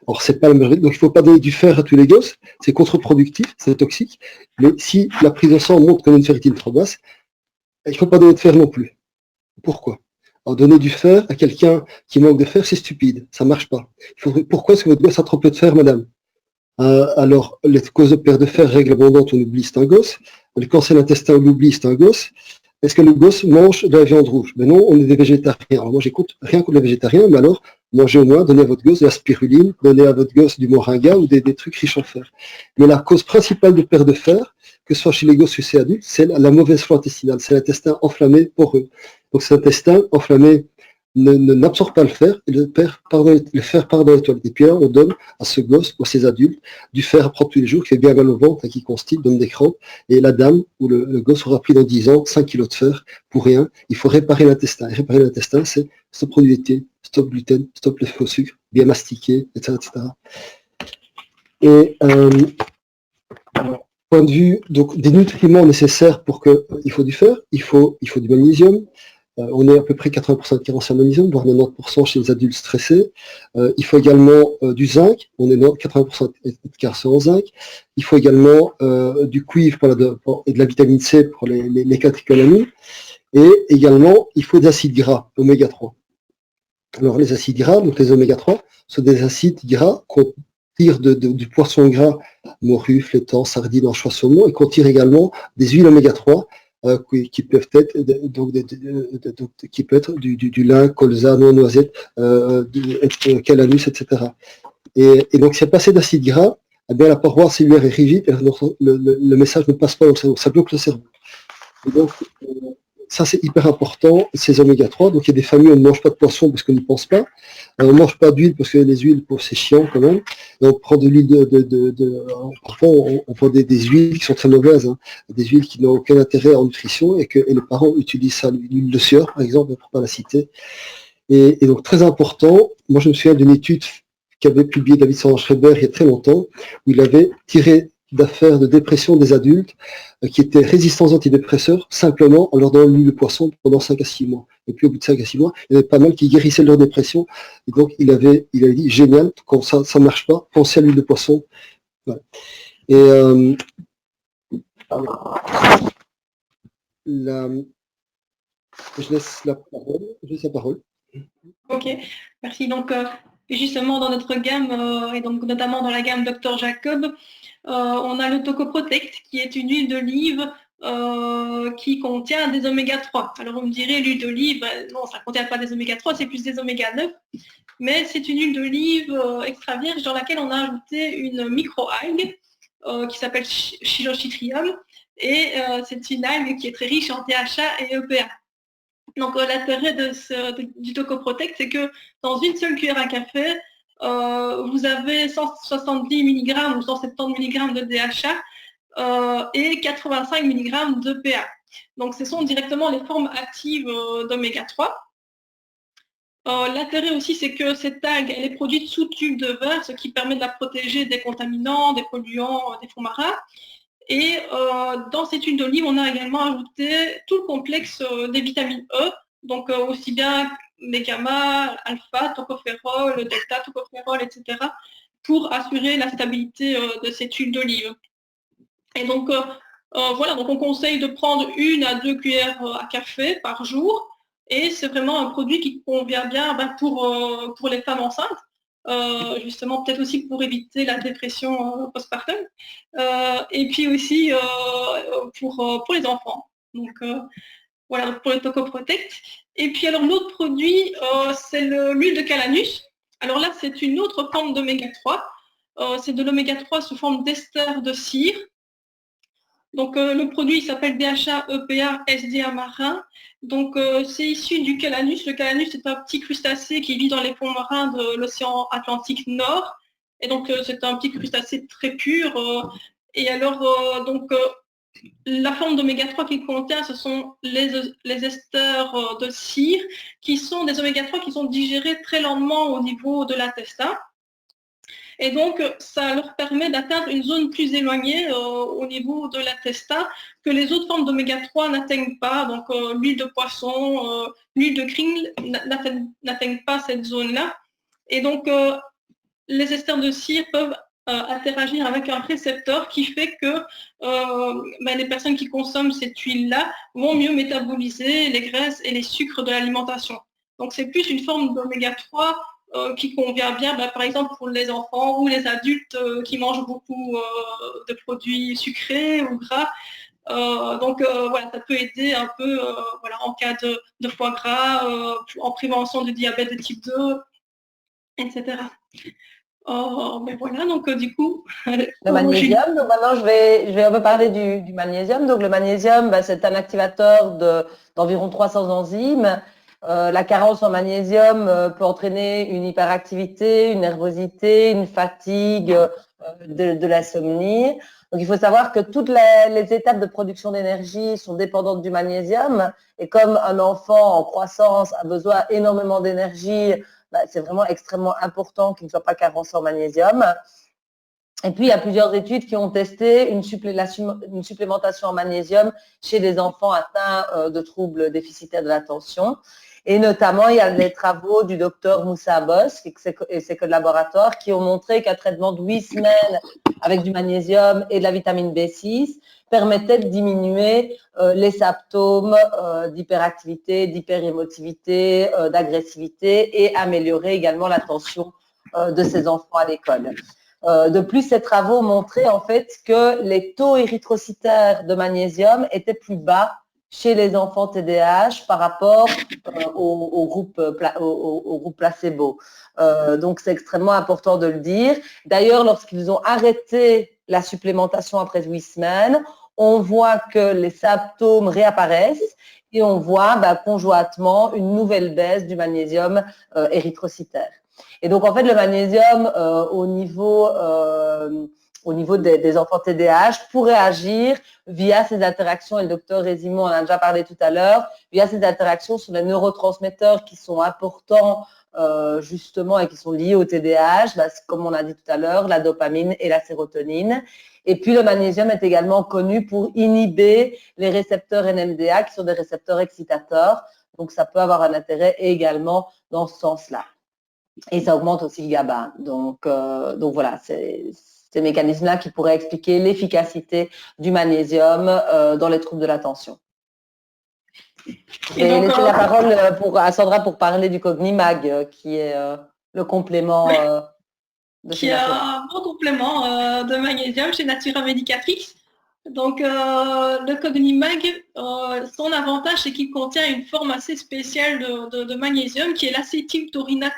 Alors, c'est pas la majorité, donc il ne faut pas donner du fer à tous les gosses, c'est contre-productif, c'est toxique, mais si la prise de sang montre qu'on a une ferritine trop basse, il ne faut pas donner de fer non plus. Pourquoi? Alors, donner du fer à quelqu'un qui manque de fer, c'est stupide, ça ne marche pas. Pourquoi est-ce que votre gosse a trop peu de fer, madame? Alors, les causes de perte de fer, règle abondante, on oublie, c'est un gosse. Le cancer de l'intestin, on oublie, c'est un gosse. Est-ce que le gosse mange de la viande rouge? Mais non, on est des végétariens. Alors moi, j'écoute rien contre les végétariens, mais alors, mangez au moins, donnez à votre gosse de la spiruline, donnez à votre gosse du moringa ou des trucs riches en fer. Mais la cause principale de perte de fer, que ce soit chez les gosses ou chez les adultes, c'est la mauvaise flore intestinale, c'est l'intestin enflammé poreux. Donc cet intestin enflammé n'absorbe pas le fer et le fer part dans les toilettes. Et puis là, on donne à ce gosse ou à ces adultes du fer à prendre tous les jours, qui fait bien mal au ventre, qui constipe, donne des crampes. Et la dame ou le gosse aura pris dans 10 ans 5 kilos de fer pour rien. Il faut réparer l'intestin. Et réparer l'intestin, c'est stop produit laitier, stop gluten, stop le faux sucre, bien mastiquer, etc. etc. Et point de vue donc, des nutriments nécessaires pour que il faut du fer, il faut du magnésium. On est à peu près 80% de carence en magnésium, voire 90% chez les adultes stressés. Il faut également du zinc, on est 80% de carence en zinc. Il faut également du cuivre et de la vitamine C pour les catécholamines. Et également, il faut des acides gras, oméga 3. Alors les acides gras, donc les oméga 3, sont des acides gras qu'on tire du poisson gras, morue, flétan, sardine, anchois, saumon, et qu'on tire également des huiles oméga 3, qui peuvent être qui peut être du lin, colza, noix, noisette, calanus, etc. Et donc s'il n'y a pas assez d'acides gras, eh bien la paroi cellulaire est rigide, et le message ne passe pas dans le cerveau, ça bloque le cerveau. Et donc ça c'est hyper important, ces oméga 3. Donc il y a des familles où on ne mange pas de poisson parce qu'on n'y pense pas. On ne mange pas d'huile parce que les huiles, c'est chiant quand même. Et on prend de l'huile parfois on prend des huiles qui sont très mauvaises, hein, des huiles qui n'ont aucun intérêt en nutrition et les parents utilisent ça, l'huile de sueur par exemple, pour ne pas la citer. Et donc très important, moi je me souviens d'une étude qu'avait publiée David Servan-Schreiber il y a très longtemps, où il avait tiré d'affaires de dépression des adultes qui étaient résistants aux antidépresseurs simplement en leur donnant l'huile de poisson pendant 5 à 6 mois. Et puis au bout de 5 à 6 mois, il y avait pas mal qui guérissaient de leur dépression. Et donc il avait dit, génial, quand ça ne marche pas, pensez à l'huile de poisson. Voilà. Et je laisse la parole. Ok, merci. Donc, justement, dans notre gamme, et donc notamment dans la gamme Dr Jacob, on a le Tocoprotect, qui est une huile d'olive qui contient des oméga 3. Alors, on me dirait, l'huile d'olive, non, ça ne contient pas des oméga 3, c'est plus des oméga 9. Mais c'est une huile d'olive extra vierge dans laquelle on a ajouté une micro-algue qui s'appelle Chilochitrium. Et c'est une algue qui est très riche en DHA et EPA. Donc l'intérêt du Tocoprotect, c'est que dans une seule cuillère à café, vous avez 170 mg ou 170 mg de DHA et 85 mg de PA. Donc ce sont directement les formes actives d'oméga 3. L'intérêt aussi, c'est que cette algue, elle est produite sous tube de verre, ce qui permet de la protéger des contaminants, des polluants, des fonds marins. Et dans cette huile d'olive, on a également ajouté tout le complexe des vitamines E, donc aussi bien les gamma, alpha, tocophérol, delta, tocophérol, etc., pour assurer la stabilité de cette huile d'olive. Et donc, voilà, donc on conseille de prendre 1 à 2 cuillères à café par jour, et c'est vraiment un produit qui convient bien pour les femmes enceintes. Justement peut-être aussi pour éviter la dépression postpartum et puis aussi pour les enfants. Donc voilà, donc pour le Tocoprotect. Et puis alors l'autre produit, c'est l'huile de calanus. Alors là, c'est une autre forme d'oméga 3. C'est de l'oméga 3 sous forme d'ester de cire. Donc le produit il s'appelle DHA EPA SDA marin. Donc c'est issu du calanus. Le calanus est un petit crustacé qui vit dans les fonds marins de l'océan Atlantique Nord. Et donc c'est un petit crustacé très pur. Et alors la forme d'oméga 3 qu'il contient, ce sont les esters de cire qui sont des oméga 3 qui sont digérés très lentement au niveau de l'intestin. Et donc, ça leur permet d'atteindre une zone plus éloignée au niveau de la testa que les autres formes d'oméga 3 n'atteignent pas. Donc, l'huile de poisson, l'huile de krill n'atteignent pas cette zone-là. Et donc, les esters de cire peuvent interagir avec un récepteur qui fait que les personnes qui consomment cette huile-là vont mieux métaboliser les graisses et les sucres de l'alimentation. Donc, c'est plus une forme d'oméga 3 qui convient bien, par exemple, pour les enfants ou les adultes qui mangent beaucoup de produits sucrés ou gras. Voilà, ça peut aider un peu voilà, en cas de foie gras, en prévention de diabète de type 2, etc. Mais voilà, donc du coup... Le magnésium, donc maintenant je vais un peu parler du magnésium. Donc le magnésium, c'est un activateur d'environ 300 enzymes. La carence en magnésium peut entraîner une hyperactivité, une nervosité, une fatigue, de l'insomnie. Donc il faut savoir que toutes les étapes de production d'énergie sont dépendantes du magnésium. Et comme un enfant en croissance a besoin énormément d'énergie, c'est vraiment extrêmement important qu'il ne soit pas carencé en magnésium. Et puis, il y a plusieurs études qui ont testé une supplémentation en magnésium chez des enfants atteints de troubles déficitaires de l'attention. Et notamment, il y a les travaux du docteur Moussa Bosch et ses collaborateurs qui ont montré qu'un traitement de 8 semaines avec du magnésium et de la vitamine B6 permettait de diminuer les symptômes d'hyperactivité, d'hyperémotivité, d'agressivité et améliorer également l'attention de ces enfants à l'école. De plus, ces travaux montraient en fait que les taux érythrocytaires de magnésium étaient plus bas chez les enfants TDAH par rapport au groupe placebo. Donc, c'est extrêmement important de le dire. D'ailleurs, lorsqu'ils ont arrêté la supplémentation après 8 semaines, on voit que les symptômes réapparaissent et on voit conjointement une nouvelle baisse du magnésium érythrocytaire. Et donc, en fait, le magnésium au niveau des enfants TDAH pourrait agir via ces interactions, et le docteur Résimon en a déjà parlé tout à l'heure, via ces interactions sur les neurotransmetteurs qui sont importants justement et qui sont liés au TDAH, comme on a dit tout à l'heure, la dopamine et la sérotonine. Et puis, le magnésium est également connu pour inhiber les récepteurs NMDA qui sont des récepteurs excitateurs. Donc, ça peut avoir un intérêt également dans ce sens-là. Et ça augmente aussi le GABA. Donc voilà, c'est ces mécanismes-là qui pourraient expliquer l'efficacité du magnésium dans les troubles de l'attention. Et laisser la parole à Sandra pour parler du Cognimag, qui est le complément de qui est un bon complément de magnésium chez Natura Medicatrix. Donc, le Cognimag, son avantage, c'est qu'il contient une forme assez spéciale de magnésium, qui est l'acétyltaurinate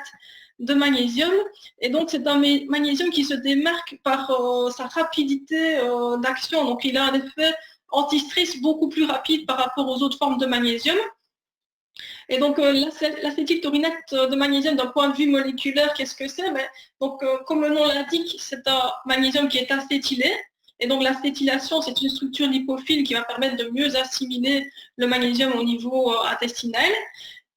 de magnésium. Et donc, c'est un magnésium qui se démarque par sa rapidité d'action. Donc, il a un effet anti-stress beaucoup plus rapide par rapport aux autres formes de magnésium. Et donc, l'acétyltaurinate de magnésium, d'un point de vue moléculaire, qu'est-ce que c'est? Comme le nom l'indique, c'est un magnésium qui est acétylé. Et donc, l'acétylation, c'est une structure lipophile qui va permettre de mieux assimiler le magnésium au niveau intestinal.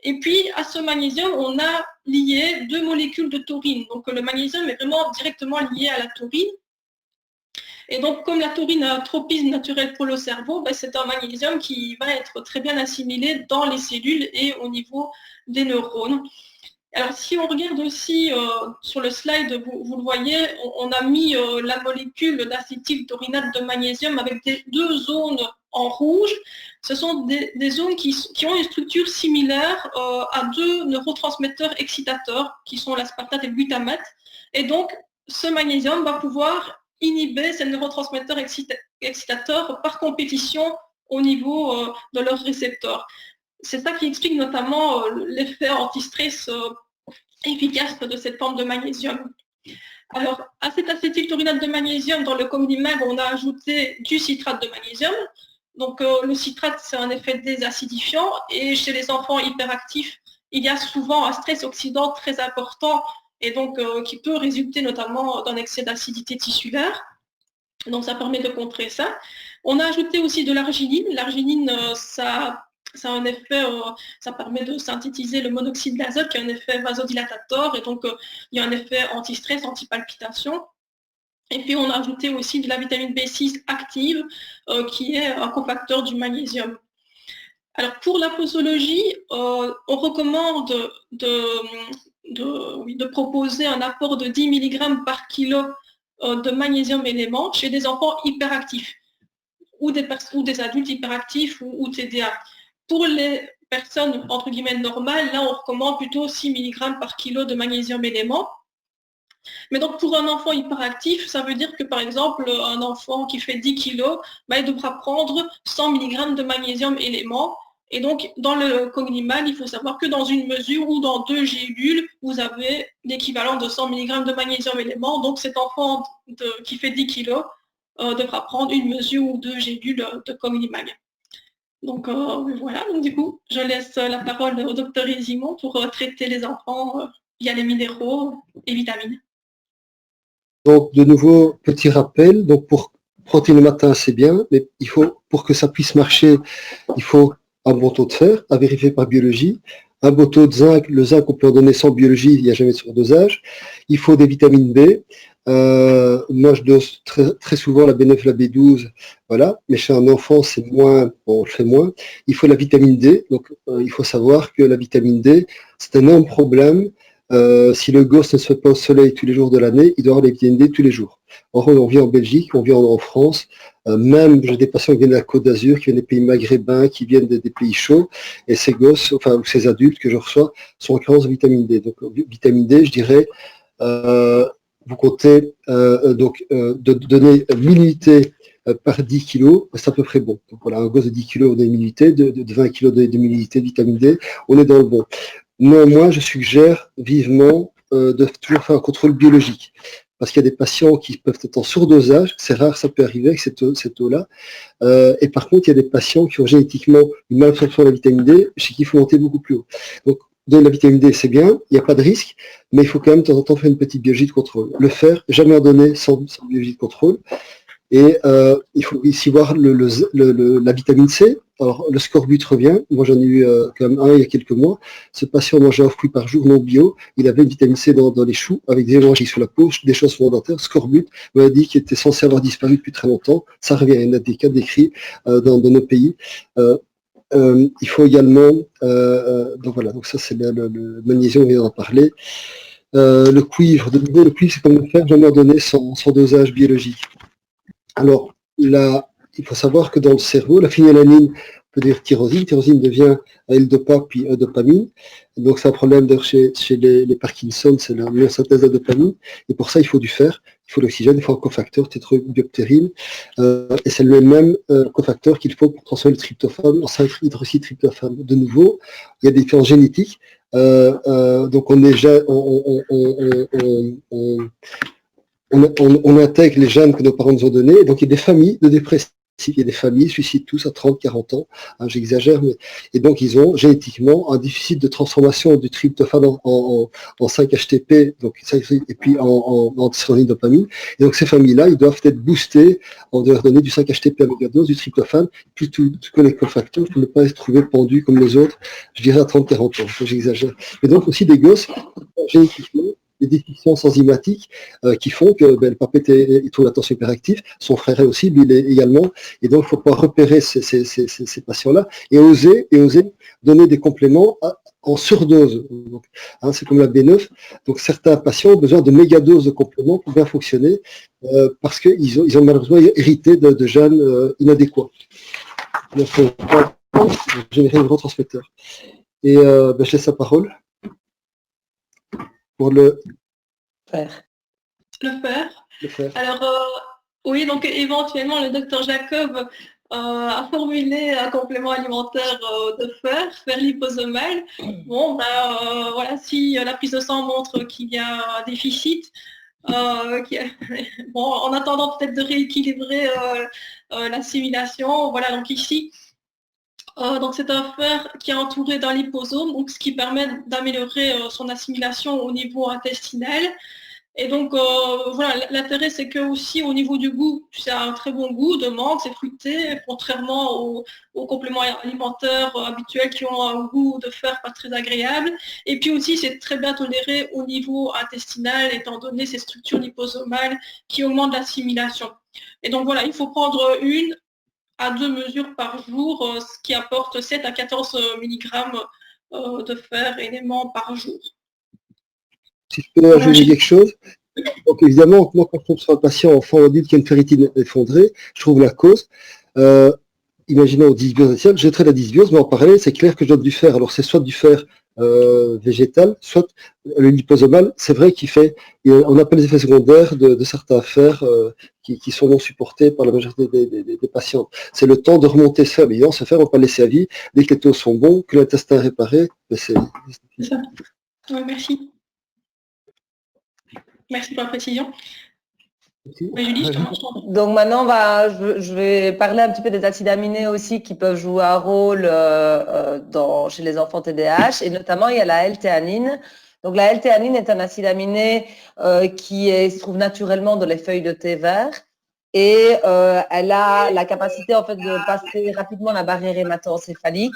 Et puis, à ce magnésium, on a lié 2 molécules de taurine. Donc, le magnésium est vraiment directement lié à la taurine. Et donc, comme la taurine a un tropisme naturel pour le cerveau, c'est un magnésium qui va être très bien assimilé dans les cellules et au niveau des neurones. Alors, si on regarde aussi sur le slide, vous le voyez, on a mis la molécule d'acétyltaurinate de magnésium avec 2 zones en rouge. Ce sont des zones qui ont une structure similaire à 2 neurotransmetteurs excitateurs, qui sont l'aspartate et le glutamate. Et donc, ce magnésium va pouvoir inhiber ces neurotransmetteurs excitateurs par compétition au niveau de leurs récepteurs. C'est ça qui explique notamment l'effet anti-stress efficace de cette forme de magnésium. Alors, à cet acétyltaurinate de magnésium, dans le Cognimag, on a ajouté du citrate de magnésium. Donc, le citrate, c'est un effet désacidifiant. Et chez les enfants hyperactifs, il y a souvent un stress oxydant très important et donc qui peut résulter notamment d'un excès d'acidité tissulaire. Donc, ça permet de contrer ça. On a ajouté aussi de l'arginine. L'arginine, ça Ça a un effet, ça permet de synthétiser le monoxyde d'azote qui a un effet vasodilatateur et donc il y a un effet anti-stress, anti-palpitation. Et puis on a ajouté aussi de la vitamine B6 active qui est un cofacteur du magnésium. Alors pour la posologie, on recommande de proposer un apport de 10 mg par kilo de magnésium élément chez des enfants hyperactifs ou des adultes hyperactifs ou TDA. Pour les personnes entre guillemets normales, là on recommande plutôt 6 mg par kilo de magnésium élément. Mais donc pour un enfant hyperactif, ça veut dire que par exemple un enfant qui fait 10 kg, il devra prendre 100 mg de magnésium élément. Et donc dans le Cognimal, il faut savoir que dans une mesure ou dans 2 gélules, vous avez l'équivalent de 100 mg de magnésium élément. Donc cet enfant qui fait 10 kg devra prendre une mesure ou 2 gélules de Cognimal. Donc voilà, donc du coup, je laisse la parole au docteur Isimon pour traiter les enfants via les minéraux et vitamines. Donc, de nouveau, petit rappel. Donc, pour protéines le matin, c'est bien, mais il faut, pour que ça puisse marcher, il faut un bon taux de fer, à vérifier par biologie, un bon taux de zinc. Le zinc, on peut en donner sans biologie, il n'y a jamais de surdosage. Il faut des vitamines B. Moi, je dose très souvent la B9, la B12, voilà. Mais chez un enfant, c'est moins, on le fait moins. Il faut la vitamine D. Donc, il faut savoir que la vitamine D, c'est un énorme problème. Si le gosse ne se fait pas au soleil tous les jours de l'année, il doit avoir les vitamines D tous les jours. Or, on vit en Belgique, on vit en France, même j'ai des patients qui viennent de la Côte d'Azur, qui viennent des pays maghrébins, qui viennent des pays chauds, et ces gosses, enfin ces adultes que je reçois, sont en carence de vitamine D. Donc vitamine D, je dirais, vous comptez de donner 1000 unités par 10 kg, c'est à peu près bon. Donc voilà, un gosse de 10 kg, on a 1000 unités, de 20 kg, de 1000 unités de vitamine D, on est dans le bon. Néanmoins, je suggère vivement de toujours faire un contrôle biologique. Parce qu'il y a des patients qui peuvent être en surdosage, c'est rare, ça peut arriver avec cette eau-là. Et par contre, il y a des patients qui ont génétiquement une malabsorption de la vitamine D, chez qui il faut monter beaucoup plus haut. Donc, donner la vitamine D, c'est bien, il n'y a pas de risque, mais il faut quand même de temps en temps faire une petite biologie de contrôle. Le faire, jamais en donner sans biologie de contrôle. Et il faut ici voir la vitamine C. Alors, le scorbut revient. Moi, j'en ai eu quand même un il y a quelques mois. Ce patient mangeait un fruit par jour non bio. Il avait une vitamine C dans les choux, avec des hémorragies sous la peau, des chaussements dentaires. Scorbut, on a dit qu'il était censé avoir disparu depuis très longtemps. Ça revient. Il y en a des cas décrits dans nos pays. Il faut également... donc voilà, donc ça c'est le magnésium, on vient d'en parler. Le cuivre, de nouveau, le cuivre, c'est comme le fer, jamais en donner sans dosage biologique. Alors, là, il faut savoir que dans le cerveau, la phénylalanine peut dire tyrosine. Tyrosine devient L-dopa puis dopamine. Donc, c'est un problème chez les Parkinson, c'est la myosynthèse de dopamine. Et pour ça, il faut du fer, il faut l'oxygène, il faut un cofacteur, tétrobioptérine. Et c'est le même cofacteur qu'il faut pour transformer le tryptophane en 5-hydroxytryptophane. De nouveau, il y a des différences génétiques. Donc, on intègre les gènes que nos parents nous ont donnés, et donc il y a des familles de dépressifs, il y a des familles, ils suicident tous à 30, 40 ans, hein, j'exagère, mais et donc ils ont génétiquement un déficit de transformation du tryptophane en 5-HTP, donc, et puis en sérotonine-dopamine, et donc ces familles-là, ils doivent être boostés, on doit leur donner du 5-HTP à mégadose, du tryptophane, puis tout les cofacteurs pour ne pas se trouver pendus comme les autres, je dirais à 30, 40 ans, j'exagère. Et donc aussi des gosses, génétiquement, des déficiences enzymatiques qui font que le papa il trouve l'attention hyperactif, son frère aussi, lui il est également, et donc il faut pouvoir repérer ces patients-là et oser donner des compléments en surdose. Hein, c'est comme la B9, donc certains patients ont besoin de mégadoses de compléments pour bien fonctionner parce qu'ils ont malheureusement hérité de gènes inadéquats. Donc il faut générer un gros transmetteur. Et je laisse la parole. Pour le fer. Le fer. Alors, oui, donc éventuellement, le docteur Jacob a formulé un complément alimentaire de fer liposomal. Bon, voilà, si la prise de sang montre qu'il y a un déficit, bon, en attendant peut-être de rééquilibrer l'assimilation, voilà, donc ici, donc c'est un fer qui est entouré d'un liposome, donc ce qui permet d'améliorer son assimilation au niveau intestinal. Et donc, voilà, l'intérêt, c'est que aussi au niveau du goût, c'est un très bon goût de menthe, c'est fruité, contrairement aux compléments alimentaires habituels qui ont un goût de fer pas très agréable. Et puis aussi, c'est très bien toléré au niveau intestinal, étant donné ces structures liposomales qui augmentent l'assimilation. Et donc, voilà, il faut prendre 1 à 2 mesures par jour, ce qui apporte 7 à 14 mg de fer éléments par jour. Si je peux ajouter quelque chose. Donc évidemment, moi quand je tombe sur un patient enfant adulte qui a une ferritine effondrée, je trouve la cause. Imaginons dysbiose, je traite la dysbiose, mais en parallèle, c'est clair que je donne du fer. Alors c'est soit du fer végétal, soit le liposomal. C'est vrai qu'il fait, on appelle les effets secondaires de certains fers qui sont non supportés par la majorité des patients. C'est le temps de remonter ce fer. Évidemment, ce fer, on ne peut pas laisser à vie. Dès que les taux sont bons, que l'intestin est réparé, c'est ça. Ouais, merci. Merci pour la précision. Julie, je te lance. Donc maintenant, je vais parler un petit peu des acides aminés aussi qui peuvent jouer un rôle chez les enfants TDAH, et notamment il y a la L-théanine. Donc la L-théanine est un acide aminé qui se trouve naturellement dans les feuilles de thé vert, et elle a la capacité en fait de passer rapidement la barrière hémato-encéphalique.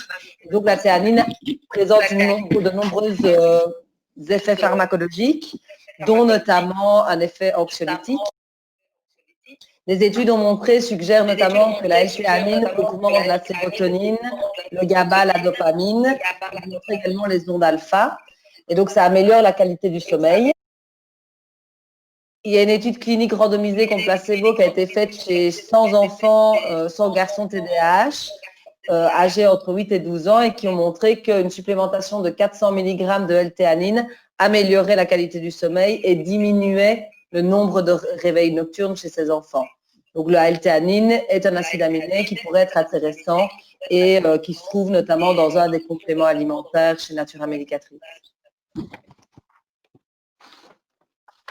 Donc la théanine présente de nombreux effets pharmacologiques, dont notamment un effet anxiolytique. Les études ont montré, suggèrent notamment que la L-théanine augmente la sérotonine, le GABA, la dopamine, et également les ondes alpha. Et donc, ça améliore la qualité du sommeil. Il y a une étude clinique randomisée contre placebo qui a été faite chez 100 enfants, 100 garçons TDAH, âgés entre 8 et 12 ans, et qui ont montré qu'une supplémentation de 400 mg de L-théanine améliorait la qualité du sommeil et diminuait le nombre de réveils nocturnes chez ces enfants. Donc la L-théanine est un acide aminé qui pourrait être intéressant et qui se trouve notamment dans un des compléments alimentaires chez Natura Medicatrix.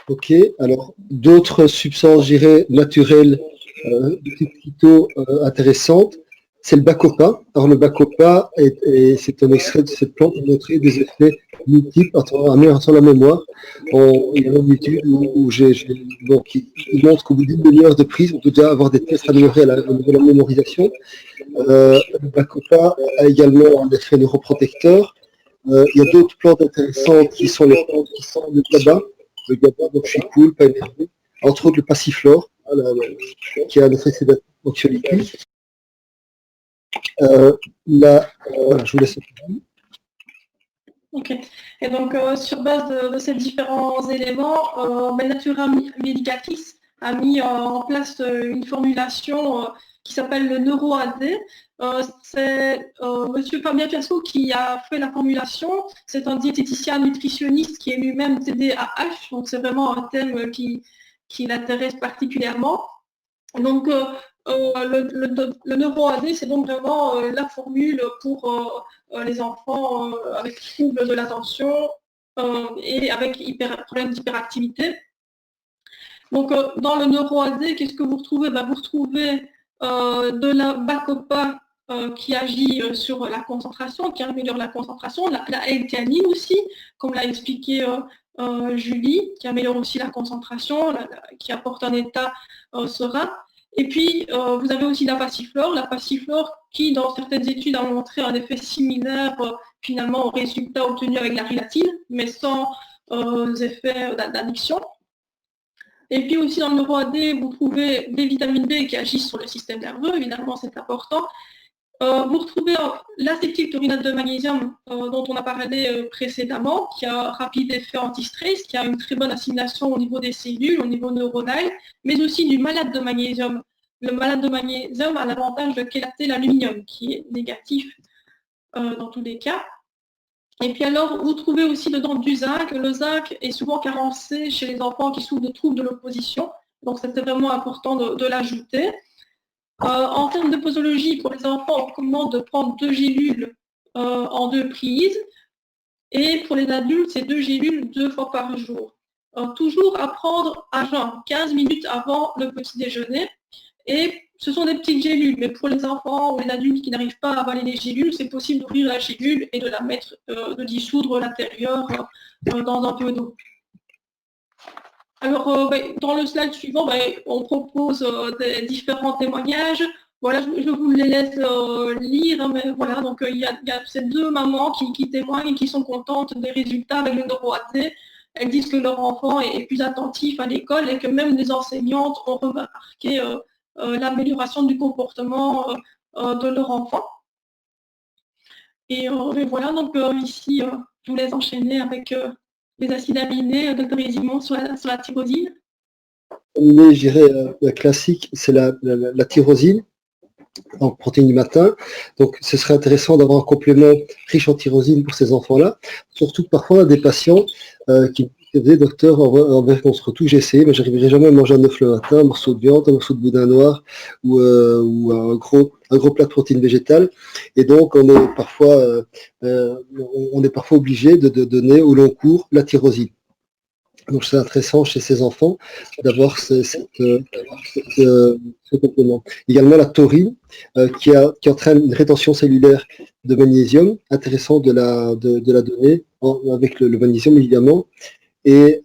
Ok, alors d'autres substances, je dirais, naturelles, plutôt intéressantes, c'est le bacopa. Alors le bacopa, c'est un extrait de cette plante qui a montré des effets multiples en la mémoire. Il y a une étude où il montre qu'au bout d'une demi-heure de prise, on peut déjà avoir des tests améliorés au niveau de la mémorisation. Le bacopa a également un effet neuroprotecteur. Il y a d'autres plantes intéressantes qui sont les plantes qui sont le GABA. Le GABA, donc je suis cool, pas énervé. Entre autres le passiflore, qui a un effet sédatif anxiolytique. Voilà, je vous laisse. Ok. Et donc, sur base de ces différents éléments, Natura Medicatrix a mis en place une formulation qui s'appelle le NeuroAD. C'est M. Fabien Piasco qui a fait la formulation. C'est un diététicien nutritionniste qui est lui-même TDAH, donc c'est vraiment un thème qui l'intéresse particulièrement. Donc, le NeuroAD, c'est donc vraiment la formule pour les enfants avec troubles de l'attention et avec problème d'hyperactivité. Donc, dans le NeuroAD, qu'est-ce que vous retrouvez? Vous retrouvez de la bacopa qui agit sur la concentration, qui améliore la concentration, la L-théanine aussi, comme l'a expliqué Julie, qui améliore aussi la concentration, qui apporte un état serein. Et puis, vous avez aussi la passiflore qui, dans certaines études, a montré un effet similaire finalement aux résultats obtenus avec la rilatine, mais sans effets d'addiction. Et puis aussi dans le NeuroAD, vous trouvez des vitamines B qui agissent sur le système nerveux, évidemment c'est important. Vous retrouvez l'acétyltaurinate de magnésium dont on a parlé précédemment, qui a un rapide effet anti-stress, qui a une très bonne assimilation au niveau des cellules, au niveau neuronal, mais aussi du malate de magnésium. Le malate de magnésium a l'avantage de chélater l'aluminium, qui est négatif dans tous les cas. Et puis alors, vous trouvez aussi dedans du zinc. Le zinc est souvent carencé chez les enfants qui souffrent de troubles de l'opposition. Donc, c'était vraiment important de l'ajouter. En termes de posologie, pour les enfants, on recommande de prendre 2 gélules en 2 prises. Et pour les adultes, c'est 2 gélules 2 fois par jour. Toujours à prendre à jeun, 15 minutes avant le petit déjeuner. Et ce sont des petites gélules, mais pour les enfants ou les adultes qui n'arrivent pas à avaler les gélules, c'est possible d'ouvrir la gélule et de la mettre, de dissoudre l'intérieur dans un peu d'eau. Alors, dans le slide suivant, on propose des différents témoignages. Voilà, je vous les laisse lire, mais voilà, donc il y a ces deux mamans qui témoignent et qui sont contentes des résultats avec le neuro-AD. Elles disent que leur enfant est plus attentif à l'école et que même les enseignantes ont remarqué l'amélioration du comportement de leur enfant. Et voilà, donc ici, je vous laisse enchaîner avec les acides aminés, Dr. Isimon, sur la tyrosine. Je dirais, la classique, c'est la tyrosine, donc protéine du matin. Donc, ce serait intéressant d'avoir un complément riche en tyrosine pour ces enfants-là. Surtout que parfois, on a des patients qui me disaient, docteur, en verre contre tout, j'ai essayé, mais j'arriverai jamais à manger un œuf le matin, un morceau de viande, un morceau de boudin noir ou un gros plat de protéines végétales. Et donc, on est parfois obligé de donner au long cours la tyrosine. Donc c'est intéressant chez ces enfants d'avoir ce complément. Également la taurine qui entraîne une rétention cellulaire de magnésium, intéressant de la donner avec le magnésium évidemment. Et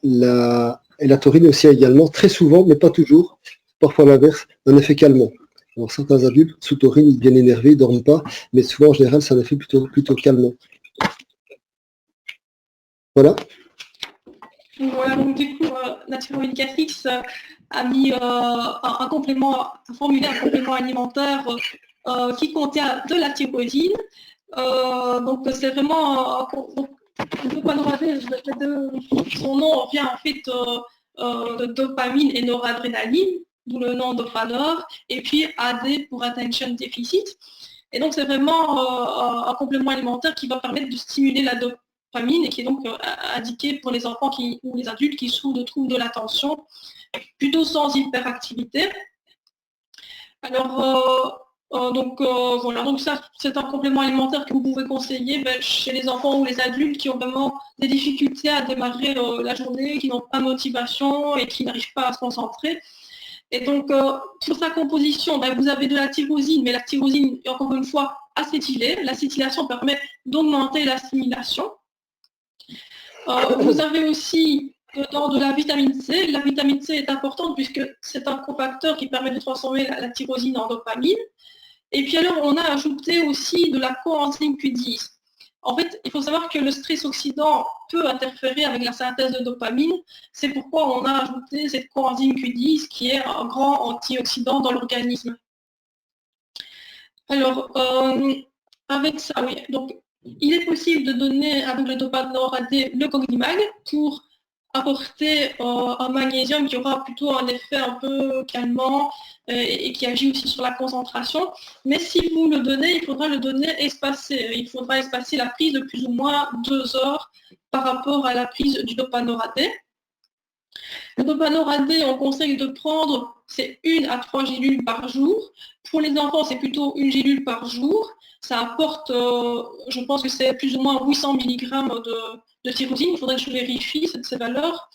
la taurine aussi a également très souvent, mais pas toujours, parfois l'inverse, un effet calmant. Alors certains adultes sous taurine ils deviennent énervés, ils ne dorment pas, mais souvent en général c'est un effet plutôt calmant. Voilà. Voilà, donc du coup, Naturomédicatrix a mis a formulé un complément alimentaire qui contient de la tyrosine. Donc c'est vraiment son nom vient en fait de dopamine et noradrénaline, d'où le nom Dopanor, et puis AD pour Attention Deficit. Et donc c'est vraiment un complément alimentaire qui va permettre de stimuler la dopamine et qui est donc indiqué pour les enfants ou les adultes qui souffrent de troubles de l'attention, plutôt sans hyperactivité. Alors, voilà, donc ça, c'est un complément alimentaire que vous pouvez conseiller chez les enfants ou les adultes qui ont vraiment des difficultés à démarrer la journée, qui n'ont pas de motivation et qui n'arrivent pas à se concentrer. Et donc, pour sa composition, vous avez de la tyrosine, mais la tyrosine est encore une fois acétylée. L'acétylation permet d'augmenter l'assimilation. Vous avez aussi dedans de la vitamine C. La vitamine C est importante puisque c'est un cofacteur qui permet de transformer la tyrosine en dopamine. Et puis alors, on a ajouté aussi de la coenzyme Q10. En fait, il faut savoir que le stress oxydant peut interférer avec la synthèse de dopamine. C'est pourquoi on a ajouté cette coenzyme Q10 qui est un grand antioxydant dans l'organisme. Alors, avec ça, oui, donc il est possible de donner avec le Dopanor AD le Coglimag pour apporter un magnésium qui aura plutôt un effet un peu calmant et qui agit aussi sur la concentration. Mais si vous le donnez, il faudra le donner espacé. Il faudra espacer la prise de plus ou moins 2 heures par rapport à la prise du Dopanor AD. Le Dopanor AD, on conseille de prendre, c'est 1 à 3 gélules par jour. Pour les enfants, c'est plutôt 1 gélule par jour. Ça apporte, je pense que c'est plus ou moins 800 mg de tyrosine. Il faudrait que je vérifie ces valeurs.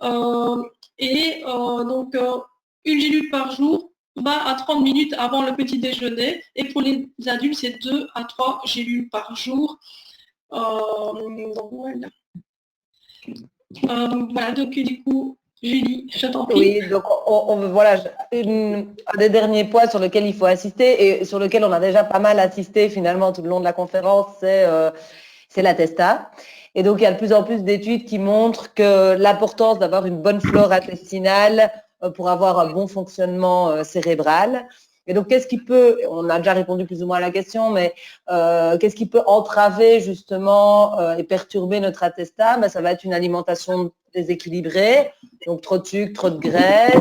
Donc, 1 gélule par jour, 20 à 30 minutes avant le petit déjeuner. Et pour les adultes, c'est 2 à 3 gélules par jour. Donc, voilà. Voilà, donc du coup, Julie, je t'en prie. Oui, donc voilà, un des derniers points sur lequel il faut assister et sur lequel on a déjà pas mal assisté finalement tout le long de la conférence, c'est l'ATESTA. Et donc, il y a de plus en plus d'études qui montrent que l'importance d'avoir une bonne flore intestinale pour avoir un bon fonctionnement cérébral. Et donc, qu'est-ce qui peut, on a déjà répondu plus ou moins à la question, mais qu'est-ce qui peut entraver justement et perturber notre ATESTA? Ça va être une alimentation déséquilibrée, donc trop de sucre, trop de graisse.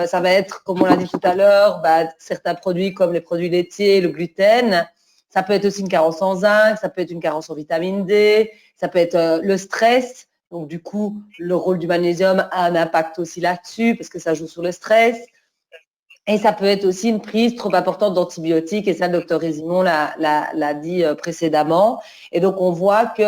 Ça va être, comme on l'a dit tout à l'heure, certains produits comme les produits laitiers, le gluten. Ça peut être aussi une carence en zinc, ça peut être une carence en vitamine D, ça peut être le stress. Donc, du coup, le rôle du magnésium a un impact aussi là-dessus parce que ça joue sur le stress. Et ça peut être aussi une prise trop importante d'antibiotiques, et ça, le docteur Isimon l'a dit précédemment. Et donc, on voit qu'il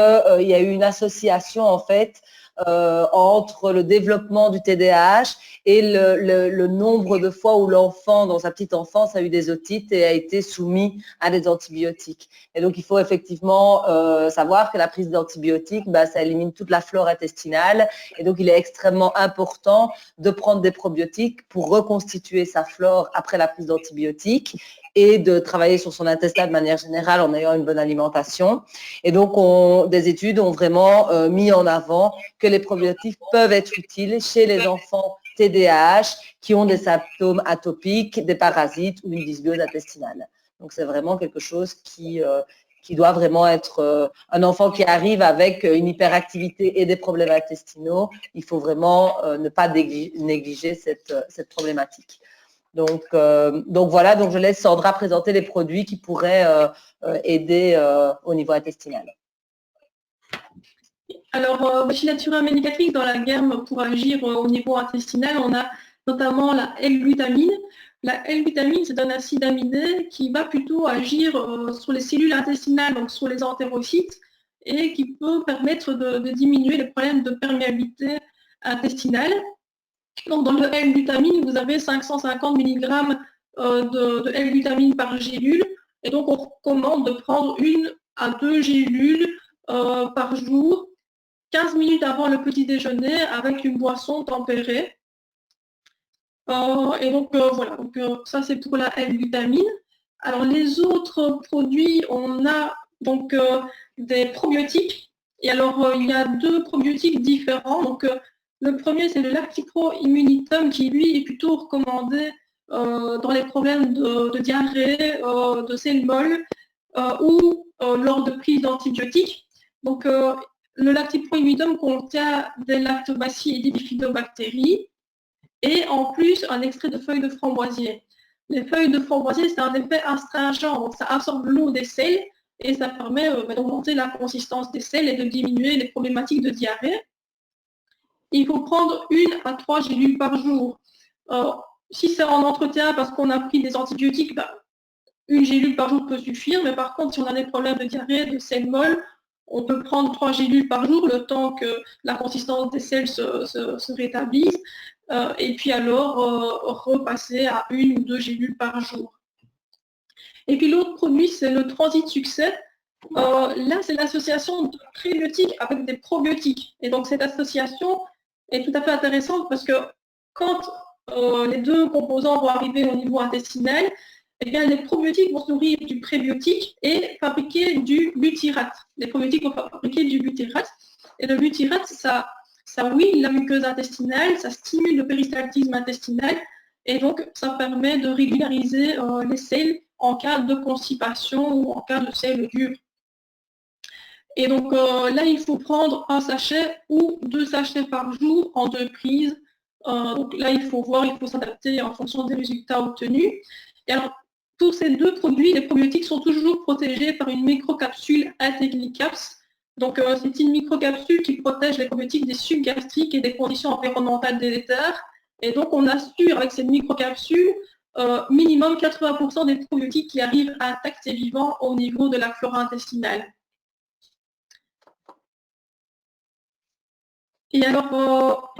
y a eu une association, en fait, entre le développement du TDAH et le nombre de fois où l'enfant, dans sa petite enfance, a eu des otites et a été soumis à des antibiotiques. Et donc, il faut effectivement savoir que la prise d'antibiotiques, ça élimine toute la flore intestinale. Et donc, il est extrêmement important de prendre des probiotiques pour reconstituer sa flore après la prise d'antibiotiques et de travailler sur son intestin de manière générale en ayant une bonne alimentation. Et donc, des études ont vraiment mis en avant que les probiotiques peuvent être utiles chez les enfants TDAH qui ont des symptômes atopiques, des parasites ou une dysbiose intestinale. Donc, c'est vraiment quelque chose qui doit vraiment être un enfant qui arrive avec une hyperactivité et des problèmes intestinaux. Il faut vraiment ne pas négliger cette problématique. Donc voilà, donc je laisse Sandra présenter les produits qui pourraient aider au niveau intestinal. Alors, chez Natura Medicatrix, dans la gamme pour agir au niveau intestinal, on a notamment la L-glutamine. La L-glutamine, c'est un acide aminé qui va plutôt agir sur les cellules intestinales, donc sur les entérocytes, et qui peut permettre de diminuer les problèmes de perméabilité intestinale. Donc, dans le L-glutamine, vous avez 550 mg de L-glutamine par gélule, et donc on recommande de prendre 1 à 2 gélules par jour, 15 minutes avant le petit déjeuner avec une boisson tempérée. Et donc voilà, donc, ça c'est pour la L-glutamine. Alors les autres produits, on a donc des probiotiques. Et alors il y a 2 probiotiques différents. Donc le premier c'est le Lactipro Immunitum qui lui est plutôt recommandé dans les problèmes de diarrhée, de selles molles ou lors de prise d'antibiotiques. Donc le Lactipro Immunitum contient des lactobacilles et des bifidobactéries. Et en plus, un extrait de feuilles de framboisier. Les feuilles de framboisier, c'est un effet astringent, donc ça absorbe l'eau des selles et ça permet d'augmenter la consistance des selles et de diminuer les problématiques de diarrhée. Il faut prendre 1 à 3 gélules par jour. Si c'est en entretien parce qu'on a pris des antibiotiques, 1 gélule par jour peut suffire, mais par contre, si on a des problèmes de diarrhée, de selles molles, on peut prendre 3 gélules par jour, le temps que la consistance des selles se rétablisse. Et puis alors repasser à 1 ou 2 gélules par jour. Et puis l'autre produit, c'est le Transit Succès. Là, c'est l'association de prébiotiques avec des probiotiques. Et donc cette association est tout à fait intéressante parce que quand les 2 composants vont arriver au niveau intestinal, eh bien, les probiotiques vont se nourrir du prébiotique et fabriquer du butyrate. Les probiotiques vont fabriquer du butyrate. Et le butyrate, ça huile la muqueuse intestinale, ça stimule le péristaltisme intestinal et donc ça permet de régulariser les selles en cas de constipation ou en cas de selles dures. Et donc là, il faut prendre 1 sachet ou 2 sachets par jour en 2 prises. Donc là, il faut voir, il faut s'adapter en fonction des résultats obtenus. Et alors, pour ces 2 produits, les probiotiques sont toujours protégés par une microcapsule Integricaps. Donc, c'est une microcapsule qui protège les probiotiques des sucs gastriques et des conditions environnementales délétères. Et donc, on assure avec cette microcapsule minimum 80% des probiotiques qui arrivent intacts et vivants au niveau de la flore intestinale. Et alors,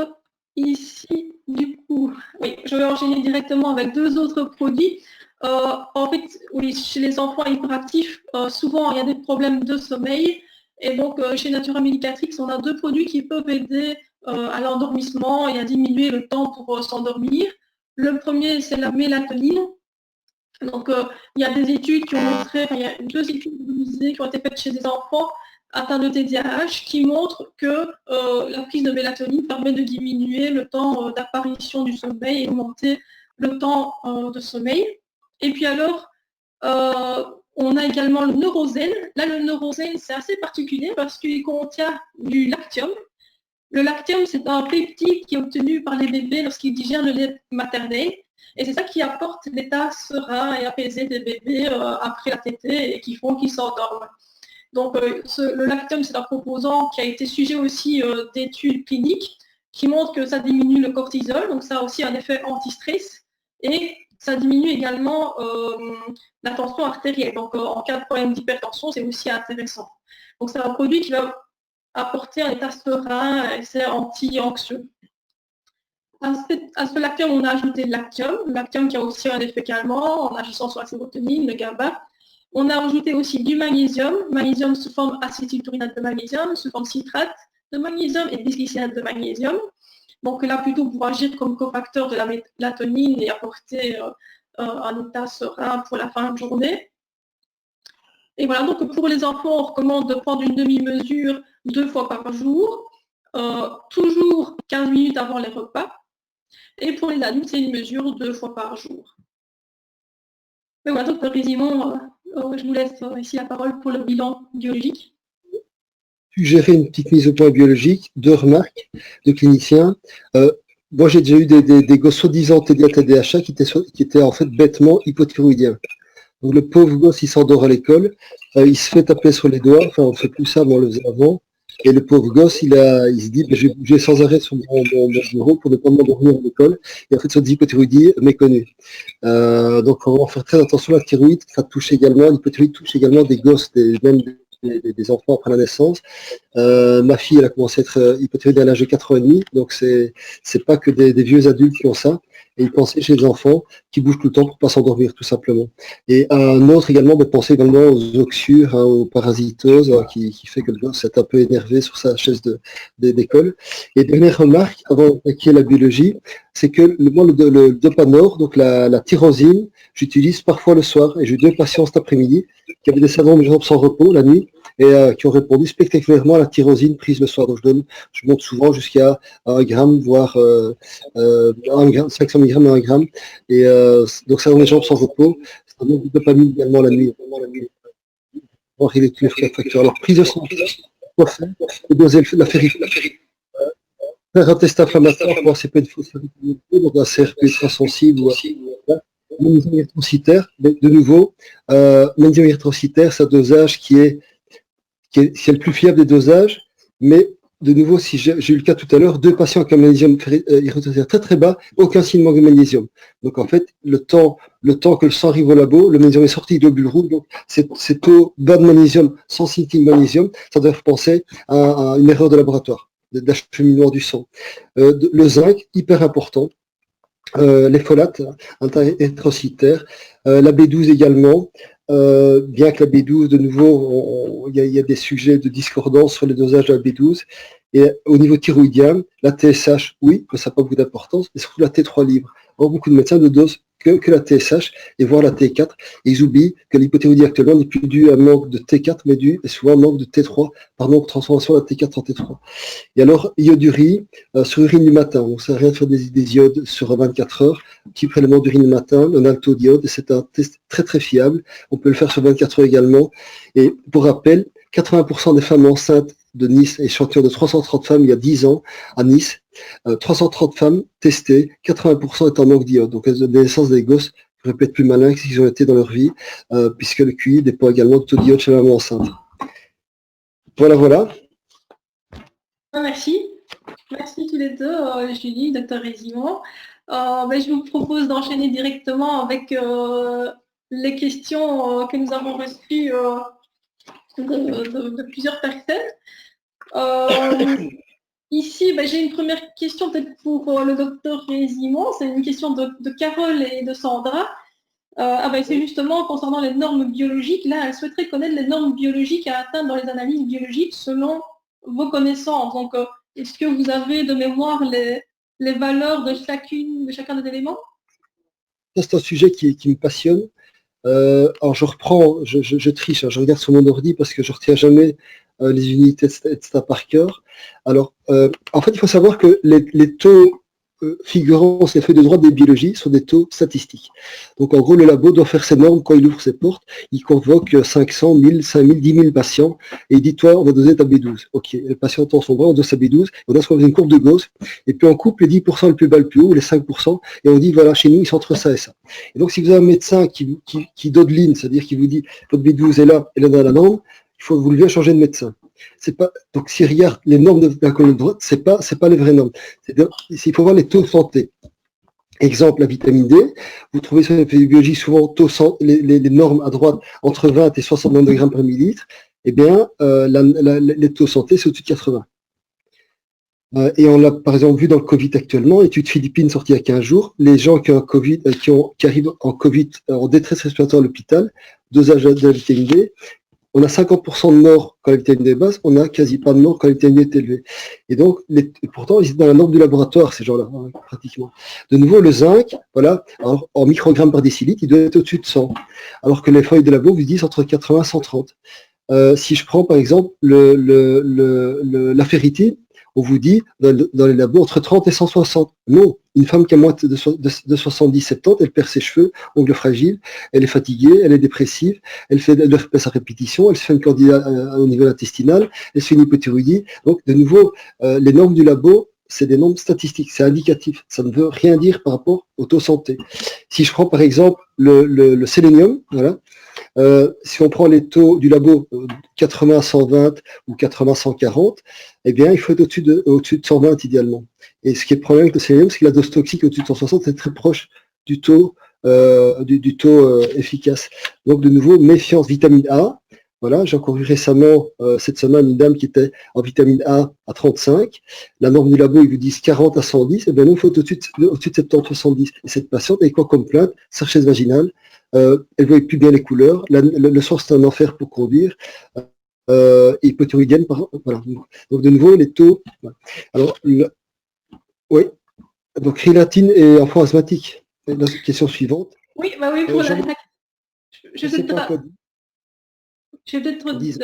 ici, du coup, oui, je vais enchaîner directement avec 2 autres produits. En fait, oui, chez les enfants hyperactifs, souvent, il y a des problèmes de sommeil. Et donc, chez Natura Medicatrix, on a 2 produits qui peuvent aider à l'endormissement et à diminuer le temps pour s'endormir. Le premier, c'est la mélatonine. Donc, il y a des études qui ont montré, il y a 2 études qui ont été faites chez des enfants atteints de TDAH qui montrent que la prise de mélatonine permet de diminuer le temps d'apparition du sommeil et augmenter le temps de sommeil. Et puis alors, on a également le neurosène. Là, le neurosène, c'est assez particulier parce qu'il contient du lactium. Le lactium, c'est un peptide qui est obtenu par les bébés lorsqu'ils digèrent le lait maternel. Et c'est ça qui apporte l'état serein et apaisé des bébés après la tétée et qui font qu'ils s'endorment. Donc, le lactium, c'est un composant qui a été sujet aussi d'études cliniques qui montrent que ça diminue le cortisol. Donc, ça a aussi un effet anti-stress. Et ça diminue également la tension artérielle. Donc, en cas de problème d'hypertension, c'est aussi intéressant. Donc, c'est un produit qui va apporter un état serein et c'est anti-anxieux. À ce lactium, on a ajouté le lactium qui a aussi un effet calmant en agissant sur la sérotonine, le GABA. On a ajouté aussi du magnésium sous forme acétyltaurinate de magnésium, sous forme citrate de magnésium et bisglycinate de magnésium. Donc là, plutôt pour agir comme cofacteur de la mélatonine et apporter un état serein pour la fin de journée. Et voilà, donc pour les enfants, on recommande de prendre une demi-mesure 2 fois par jour, toujours 15 minutes avant les repas. Et pour les adultes, c'est une mesure 2 fois par jour. Et voilà, donc résumons, je vous laisse ici la parole pour le bilan biologique. Suggérer une petite mise au point biologique, 2 remarques de cliniciens. Moi, j'ai déjà eu des gosses soi-disant TDAH qui étaient en fait bêtement hypothyroïdiens. Donc le pauvre gosse, il s'endort à l'école, il se fait taper sur les doigts, enfin on ne fait plus ça, mais on le faisait avant, et le pauvre gosse, il se dit, je vais sans arrêt sur mon bureau pour ne pas m'endormir à l'école, et en fait c'est une hypothyroïdie méconnue. Donc on va faire très attention à la thyroïde, ça touche également, l'hypothyroïde touche également des gosses, même des enfants après la naissance. Ma fille, elle a commencé à être hypothyroïde à l'âge de 4 ans et demi, donc c'est pas que des vieux adultes qui ont ça. Et il pensait chez les enfants qui bougent tout le temps pour ne pas s'endormir, tout simplement. Et un autre également, de penser également aux oxyures, aux parasitoses, qui fait que le gosse est un peu énervé sur sa chaise d'école. Et dernière remarque, avant d'attaquer la biologie, c'est que moi, le dopanor, donc la tyrosine, j'utilise parfois le soir. Et j'ai eu 2 patients cet après-midi qui avaient des syndromes de jambes sans repos la nuit et qui ont répondu spectaculairement à la tyrosine prise le soir. Donc je monte souvent jusqu'à 1 gramme, voire 500 mg à 1 gramme. Et donc ça dans les jambes sans repos, ça donne du dopamine également la nuit. Pour régler tous les facteurs. Alors prise de sang, quoi faire? Doser la ferriture. Faire un test inflammatoire pour voir si peut être fausse donc un CRP ultra sensible ou magnésium érythrocytaire. De nouveau, magnésium érythrocytaire, c'est un dosage qui est le plus fiable des dosages, mais de nouveau, si j'ai eu le cas tout à l'heure, 2 patients avec un magnésium érythrocytaire très très bas, aucun signe de manque de magnésium. Donc en fait, le temps que le sang arrive au labo, le magnésium est sorti du globule rouge, donc c'est taux bas de magnésium sans signe de magnésium, ça doit faire penser à une erreur de laboratoire, d'acheminement du sang. Le zinc, hyper important. Les folates érythrocytaires, la B12 également, bien que la B12, de nouveau, il y a des sujets de discordance sur les dosages de la B12. Et au niveau thyroïdien, la TSH, oui, mais ça n'a pas beaucoup d'importance, mais surtout la T3 libre. Or, beaucoup de médecins ne dosent que la TSH et voire la T4. Et ils oublient que l'hypothyroïdie actuellement n'est plus due à un manque de T4, mais due souvent à un manque de T3, par manque de transformation de la T4 en T3. Et alors, iodurie, sur urine du matin. Donc, ça sert à rien de faire des iodes sur 24 heures. Petit prélèvement d'urine du matin, un altodiode, et c'est un test très très fiable. On peut le faire sur 24 heures également. Et pour rappel, 80% des femmes enceintes de Nice, échantillon de 330 femmes il y a 10 ans à Nice, 330 femmes testées, 80% est en manque d'iode. Donc elles ont des naissances des gosses qui auraient pu être plus malins que s'ils ont été dans leur vie, puisque le QI dépend également de taux d'iode chez la maman enceinte. Voilà. Merci. Merci tous les deux, Julie, Dr Résimon. Je vous propose d'enchaîner directement avec les questions que nous avons reçues de plusieurs personnes. Ici, j'ai une première question peut-être pour le docteur Résimon. C'est une question de Carole et de Sandra. C'est justement concernant les normes biologiques. Là, elle souhaiterait connaître les normes biologiques à atteindre dans les analyses biologiques selon vos connaissances. Donc, est-ce que vous avez de mémoire les valeurs de chacun des éléments? C'est un sujet qui me passionne. Alors je reprends, je triche, hein, je regarde sur mon ordi parce que je ne retiens jamais les unités, etc. par cœur. Alors, en fait, il faut savoir que les taux figurant sur les feuilles de droite des biologies sont des taux statistiques. Donc, en gros, le labo doit faire ses normes quand il ouvre ses portes. Il convoque 500, 1000, 5000, 10 000 patients et il dit, toi, on va doser ta B12. OK, le patient tend son bras, on dose sa B12, on a ce qu'on fait une courbe de Gauss, et puis on coupe les 10% le plus bas, le plus haut, les 5%, et on dit, voilà, chez nous, ils sont entre ça et ça. Et donc, si vous avez un médecin qui dodeline, c'est-à-dire qui vous dit, votre B12 est là, elle est dans la norme, il faut vous lever à changer de médecin. C'est pas, donc si regarde les normes de la colonne droite, c'est pas les vraies normes. Il faut voir les taux de santé. Exemple, la vitamine D, vous trouvez sur les biologies souvent les normes à droite entre 20 et 60 nanogrammes par millilitre, eh bien, les taux de santé, c'est au-dessus de 80. Et on l'a par exemple vu dans le Covid actuellement, étude Philippines sortie il y a 15 jours, les gens qui ont un Covid, qui arrivent en Covid, en détresse respiratoire à l'hôpital, dosage de la vitamine D, on a 50% de morts quand la vitamine D est basse, on a quasi pas de morts quand la vitamine D est élevée. Et donc, pourtant, ils sont dans la norme du laboratoire, ces gens-là, hein, pratiquement. De nouveau, le zinc, voilà, alors, en microgrammes par décilitre, il doit être au-dessus de 100. Alors que les feuilles de labo vous disent entre 80 et 130. Si je prends par exemple la ferritine, on vous dit dans les labos entre 30 et 160. Non, une femme qui a moins de 70-70, elle perd ses cheveux, ongles fragiles, elle est fatiguée, elle est dépressive, elle fait de l'herpès à répétition, elle se fait une candidate au niveau intestinal, elle se fait une hypothyroïdie. Donc de nouveau, les normes du labo, c'est des normes statistiques, c'est indicatif, ça ne veut rien dire par rapport au taux santé. Si je prends par exemple le sélénium, voilà, si on prend les taux du labo 80-120 ou 80-140, eh bien, il faut être au-dessus de 120 idéalement. Et ce qui est le problème avec le sélénium, c'est que la dose toxique au-dessus de 160, c'est très proche du taux, efficace. Donc, de nouveau, méfiance vitamine A. Voilà, j'ai encore vu récemment, cette semaine, une dame qui était en vitamine A à 35. La norme du labo, ils vous disent 40 à 110. Eh bien, nous, il faut être au-dessus de 70-70. Et cette patiente, avec quoi comme plainte? Sarchèse vaginale. Elle ne voyait plus bien les couleurs. Le soir, c'est un enfer pour conduire. Hypothyroïdienne, voilà. Donc, de nouveau, les taux. Voilà. Alors, oui. Donc, rilatine et enfant asthmatique. La question suivante. Oui, bah oui, pour je vais peut-être Dis.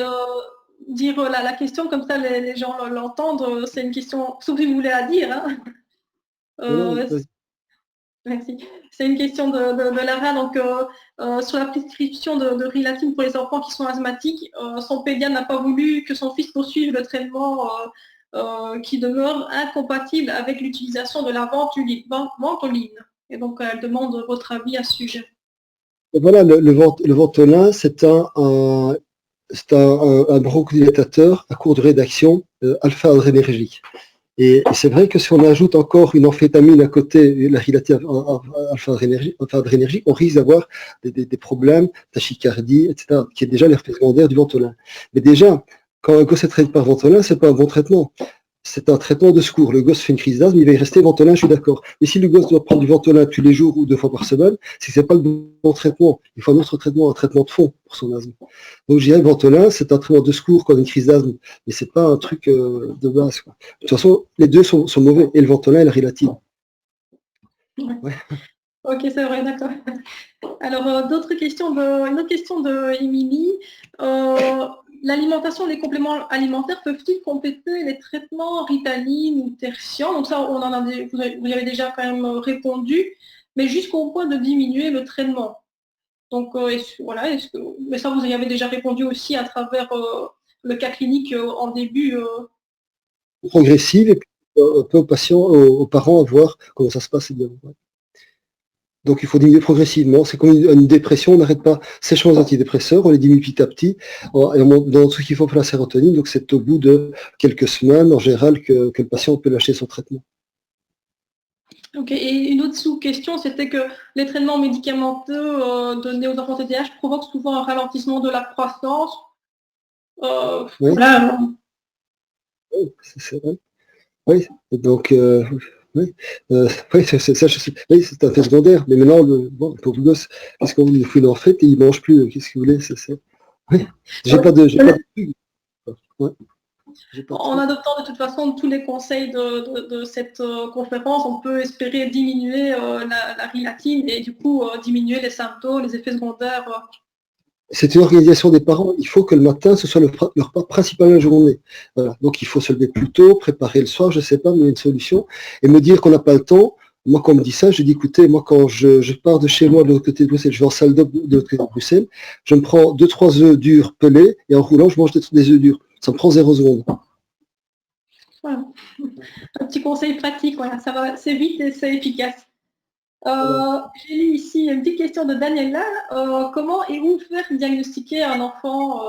dire la question, comme ça les gens l'entendent. C'est une question, sauf si vous voulez la dire. Hein. Non, Merci. C'est une question de Lara. Donc, sur la prescription de Rilatine pour les enfants qui sont asthmatiques, son pédiatre n'a pas voulu que son fils poursuive le traitement qui demeure incompatible avec l'utilisation de la ventoline. Et donc, elle demande votre avis à ce sujet. Et voilà, le Ventolin, c'est un bronchodilatateur à courte durée d'action alpha-adrénergique. Et c'est vrai que si on ajoute encore une amphétamine à côté, la rilatine alpha-adrénergique, on risque d'avoir des problèmes, tachycardie, etc., qui est déjà l'effet secondaire du Ventolin. Mais déjà, quand un gosse est traité par Ventolin, c'est pas un bon traitement. C'est un traitement de secours. Le gosse fait une crise d'asthme, il va y rester Ventolin, je suis d'accord. Mais si le gosse doit prendre du Ventolin tous les jours ou 2 fois par semaine, c'est que c'est pas le bon traitement. Il faut un autre traitement, un traitement de fond pour son asthme. Donc je dirais que Ventolin, c'est un traitement de secours quand on a une crise d'asthme, mais c'est pas un truc de base, quoi. De toute façon, les deux sont mauvais, et le Ventolin et la Rilatine. Ouais. Ok, c'est vrai, d'accord. Alors, une autre question de Émilie. L'alimentation, les compléments alimentaires peuvent-ils compléter les traitements Ritaline ou Tertian? Donc ça, vous y avez déjà quand même répondu, mais jusqu'au point de diminuer le traitement. Donc voilà, mais ça, vous y avez déjà répondu aussi à travers le cas clinique en début. Progressive, et puis un peu aux patients, aux parents, à voir comment ça se passe également. Donc il faut diminuer progressivement. C'est comme une dépression, on n'arrête pas séchement les antidépresseurs, on les diminue petit à petit. Et dans ce qu'il faut pour la sérotonine, donc c'est au bout de quelques semaines, en général, que le patient peut lâcher son traitement. Ok, et une autre sous-question, c'était que les traitements médicamenteux donnés aux enfants TDAH provoquent souvent un ralentissement de la croissance. Oui, Voilà. c'est vrai. Oui, donc, oui, oui, oui, c'est un fait secondaire. Mais maintenant, bon, pour le gosse, qu'est-ce qu'on lui fout en fait et il mange plus. Qu'est-ce que vous voulez? Oui. J'ai pas de. Ouais. En adoptant de toute façon tous les conseils de cette conférence, on peut espérer diminuer la rilatine et du coup diminuer les symptômes, les effets secondaires. C'est une organisation des parents. Il faut que le matin, ce soit leur repas principal de la journée. Voilà. Donc, il faut se lever plus tôt, préparer le soir, je ne sais pas, mais une solution. Et me dire qu'on n'a pas le temps. Moi, quand on me dit ça, je dis, écoutez, moi, quand je pars de chez moi de l'autre côté de Bruxelles, je vais en salle d'op de l'autre côté de Bruxelles, je me prends 2-3 œufs durs pelés et en roulant, je mange des œufs durs. Ça me prend 0 seconde. Voilà. Un petit conseil pratique, voilà, ça va, c'est vite et c'est efficace. J'ai lu ici une petite question de Daniela. Comment et où faire diagnostiquer un enfant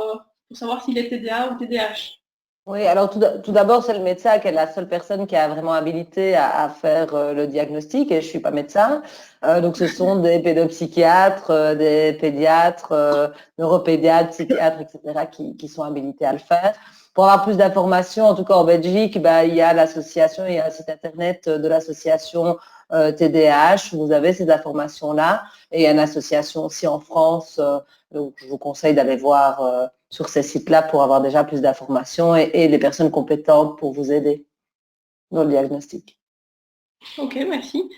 pour savoir s'il est TDA ou TDAH? Oui, alors tout d'abord, c'est le médecin qui est la seule personne qui est vraiment habilitée à faire le diagnostic et je suis pas médecin. Donc, ce sont des pédopsychiatres, des pédiatres, neuropédiatres, psychiatres, etc. qui sont habilités à le faire. Pour avoir plus d'informations, en tout cas en Belgique, bah, il y a l'association, il y a un site internet de l'association TDAH. Vous avez ces informations-là et il y a une association aussi en France. Donc, je vous conseille d'aller voir sur ces sites-là pour avoir déjà plus d'informations et les personnes compétentes pour vous aider dans le diagnostic. Ok, merci.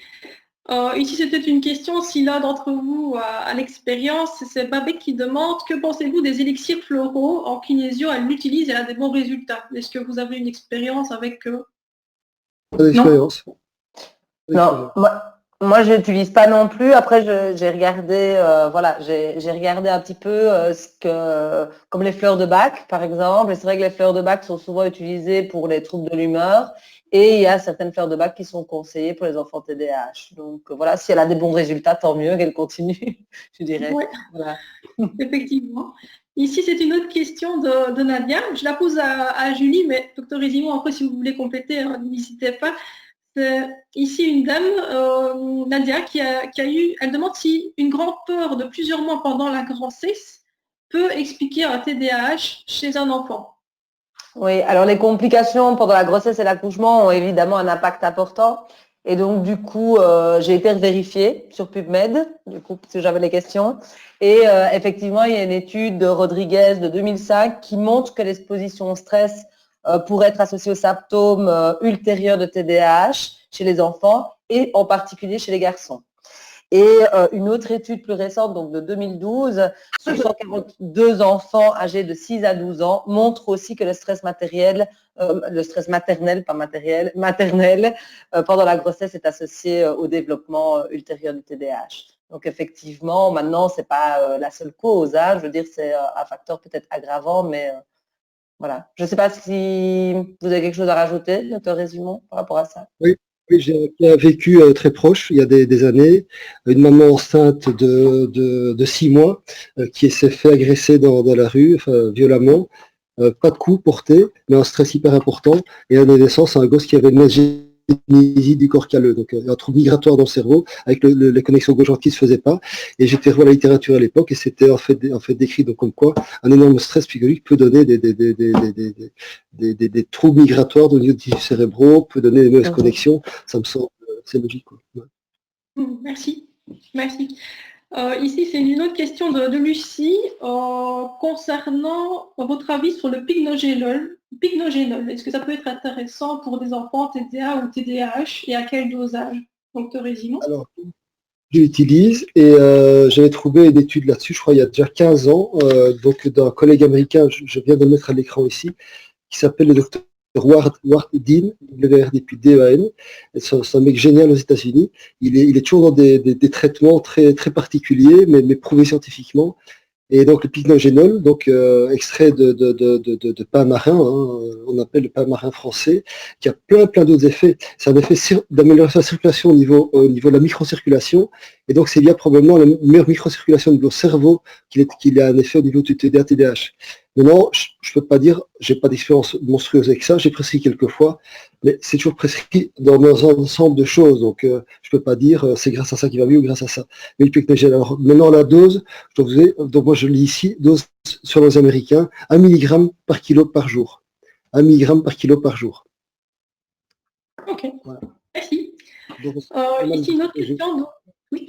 Ici, c'était une question, si l'un d'entre vous a l'expérience, c'est Babette qui demande, que pensez-vous des élixirs floraux en kinésio? Elle l'utilise et elle a des bons résultats. Est-ce que vous avez une expérience avec eux? Pas d'expérience. Non, moi je n'utilise pas non plus. Après, j'ai regardé, voilà, j'ai regardé un petit peu comme les fleurs de Bach, par exemple. Et c'est vrai que les fleurs de Bach sont souvent utilisées pour les troubles de l'humeur. Et il y a certaines fleurs de Bach qui sont conseillées pour les enfants TDAH. Donc voilà, si elle a des bons résultats, tant mieux qu'elle continue, je dirais. Oui, Voilà. effectivement. Ici, c'est une autre question de Nadia. Je la pose à Julie, mais docteur Résimon, après, si vous voulez compléter, hein, n'hésitez pas. C'est ici une dame, Nadia, qui a eu, elle demande si une grande peur de plusieurs mois pendant la grossesse peut expliquer un TDAH chez un enfant. Oui, alors les complications pendant la grossesse et l'accouchement ont évidemment un impact important. Et donc, du coup, j'ai été vérifiée sur PubMed, du coup, parce que j'avais les questions. Et effectivement, il y a une étude de Rodriguez de 2005 qui montre que l'exposition au stress pourrait être associée aux symptômes ultérieurs de TDAH chez les enfants et en particulier chez les garçons. Et une autre étude plus récente, donc de 2012, sur 142 enfants âgés de 6 à 12 ans, montre aussi que le stress maternel, pas matériel, maternel, pendant la grossesse est associé au développement ultérieur du TDAH. Donc effectivement, maintenant, ce n'est pas la seule cause. Hein. Je veux dire, c'est un facteur peut-être aggravant, mais voilà. Je ne sais pas si vous avez quelque chose à rajouter, docteur Résimon, par rapport à ça. Oui, oui, j'ai un vécu très proche, il y a des années, une maman enceinte de 6 mois qui s'est fait agresser dans la rue, enfin, violemment, pas de coups portés, mais un stress hyper important, et à la naissance, un gosse qui avait une agénésie du corps calleux, donc un trouble migratoire dans le cerveau, avec les connexions gauche-droite qui ne se faisaient pas, et j'étais revu à la littérature à l'époque, et c'était en fait décrit donc, comme quoi un énorme stress psychologique peut donner des troubles migratoires au niveau des tissus cérébraux, peut donner des mauvaises connexions, ça me semble, c'est logique. Quoi. Ouais. Merci. Merci. Ici, c'est une autre question de Lucie concernant votre avis sur le pycnogénol. Est-ce que ça peut être intéressant pour des enfants TDA ou TDAH et à quel dosage? Docteur Résimon. Alors, je l'utilise et j'avais trouvé une étude là-dessus, je crois il y a déjà 15 ans, donc d'un collègue américain, je viens de le mettre à l'écran ici, qui s'appelle le docteur Ward Dean, WRD puis DEAN. C'est un mec génial aux États-Unis. Il est toujours dans des traitements très, très particuliers, mais prouvés scientifiquement. Et donc le pycnogénol, donc extrait de pain marin, hein, on appelle le pain marin français, qui a plein d'autres effets. C'est un effet d'amélioration de la circulation au niveau de la microcirculation. Et donc c'est bien probablement la meilleure microcirculation au niveau cerveau qu'il a un effet au niveau du TDA-TDAH. Maintenant, je ne peux pas dire, j'ai pas d'expérience monstrueuse avec ça, j'ai prescrit quelques fois, mais c'est toujours prescrit dans un ensemble de choses. Donc je peux pas dire c'est grâce à ça qu'il va mieux ou grâce à ça. Mais le pycnogénol, alors maintenant la dose, donc moi je lis ici, dose sur les Américains, 1 mg par kilo par jour. 1 mg par kilo par jour. Ok, voilà. Merci. Donc, ici une autre question. Donc, oui.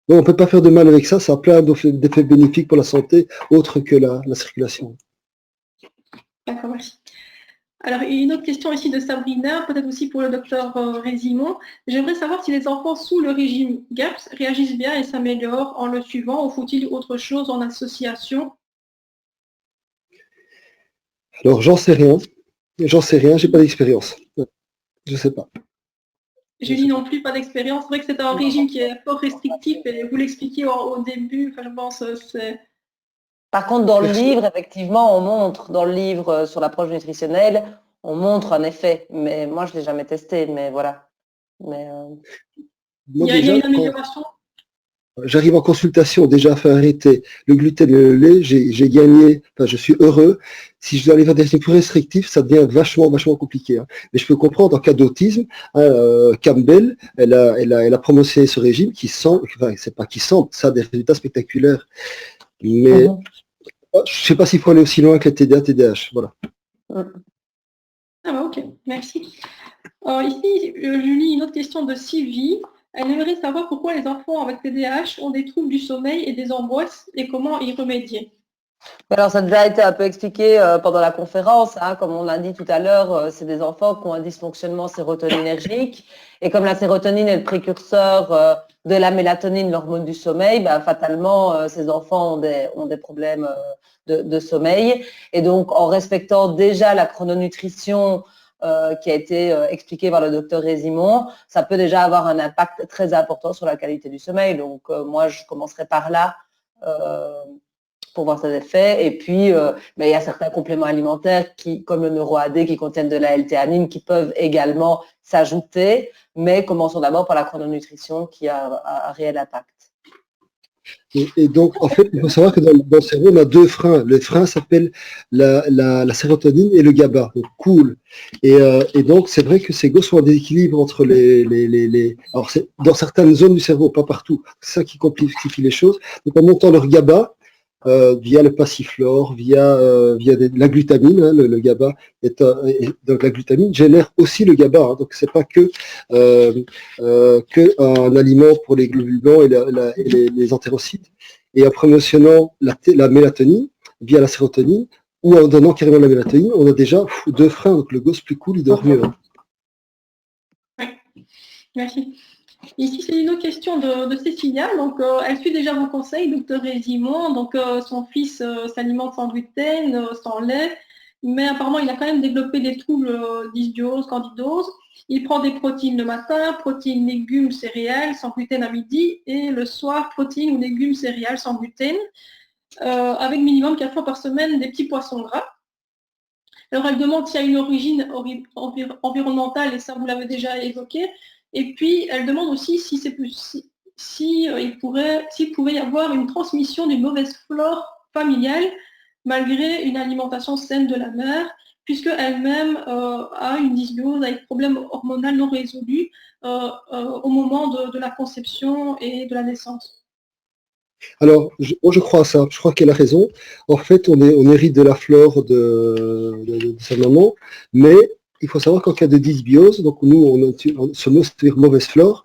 Donc, on ne peut pas faire de mal avec ça, ça a plein d'effets bénéfiques pour la santé, autres que la circulation. D'accord, merci. Alors, une autre question ici de Sabrina, peut-être aussi pour le docteur Résimon. J'aimerais savoir si les enfants sous le régime GAPS réagissent bien et s'améliorent en le suivant, ou faut-il autre chose en association? Alors, j'en sais rien, j'ai pas d'expérience. Je sais pas. Julie non plus, pas d'expérience. C'est vrai que c'est un régime qui est fort restrictif et vous l'expliquiez au début, enfin, je pense c'est... Par contre, dans le livre, effectivement, on montre, dans le livre sur l'approche nutritionnelle, on montre un effet. Mais moi, je ne l'ai jamais testé, mais voilà. Mais, il y a une amélioration. J'arrive en consultation, déjà à faire arrêter le gluten et le lait, j'ai gagné, enfin, je suis heureux. Si je dois aller vers des régimes plus restrictifs, ça devient vachement compliqué, hein. Mais je peux comprendre, en cas d'autisme, hein, Campbell, elle a promotionné ce régime qui semble, enfin, c'est pas qui semble, ça a des résultats spectaculaires. Mais je sais pas s'il faut aller aussi loin que les TDA, TDAH, voilà. Ah bah, ok, merci. Ici, je lis une autre question de Sylvie. Elle aimerait savoir pourquoi les enfants avec TDAH ont des troubles du sommeil et des angoisses et comment y remédier. Alors, ça a déjà été un peu expliqué pendant la conférence, hein, comme on l'a dit tout à l'heure, c'est des enfants qui ont un dysfonctionnement sérotoninergique. Et comme la sérotonine est le précurseur de la mélatonine, l'hormone du sommeil, bah, fatalement, ces enfants ont des problèmes de sommeil. Et donc, en respectant déjà la chrononutrition qui a été expliquée par le docteur Résimond, ça peut déjà avoir un impact très important sur la qualité du sommeil. Donc, moi, je commencerai par là. Pour voir ses effets. Et puis, il y a certains compléments alimentaires comme le NeuroAD, qui contiennent de la L-théanine, qui peuvent également s'ajouter, mais commençons d'abord par la chrononutrition qui a un réel impact. Et donc, en fait, il faut savoir que dans le cerveau, on a deux freins. Le frein s'appelle la sérotonine et le GABA, donc cool. Et donc, c'est vrai que ces gosses sont en déséquilibre entre Alors, c'est dans certaines zones du cerveau, pas partout. C'est ça qui complexifie les choses. Donc, en montant leur GABA, via le passiflore, via la glutamine, hein, le GABA, donc la glutamine génère aussi le GABA, hein, donc c'est pas que un aliment pour les globules blancs et les entérocytes. Et en promotionnant la mélatonine via la sérotonine ou en donnant carrément la mélatonine, on a déjà deux freins, donc le gosse plus cool, il dort mieux. Hein. Oui, merci. Ici, c'est une autre question de Cécilia. Donc, elle suit déjà vos conseils, docteur Résimond. Donc, son fils s'alimente sans gluten, sans lait, mais apparemment, il a quand même développé des troubles dysbiose, candidose. Il prend des protéines le matin, protéines, légumes, céréales, sans gluten à midi, et le soir, protéines ou légumes, céréales, sans gluten, avec minimum 4 fois par semaine des petits poissons gras. Alors, elle demande s'il y a une origine environnementale, et ça, vous l'avez déjà évoqué. Et puis, elle demande aussi s'il pouvait y avoir une transmission d'une mauvaise flore familiale malgré une alimentation saine de la mère, puisque elle-même a une dysbiose avec problème hormonal non résolu au moment de la conception et de la naissance. Alors, moi je crois à ça, je crois qu'elle a raison. En fait, on hérite de la flore de sa maman, mais il faut savoir qu'en cas de dysbiose, donc nous, ce mot c'est mauvaise flore,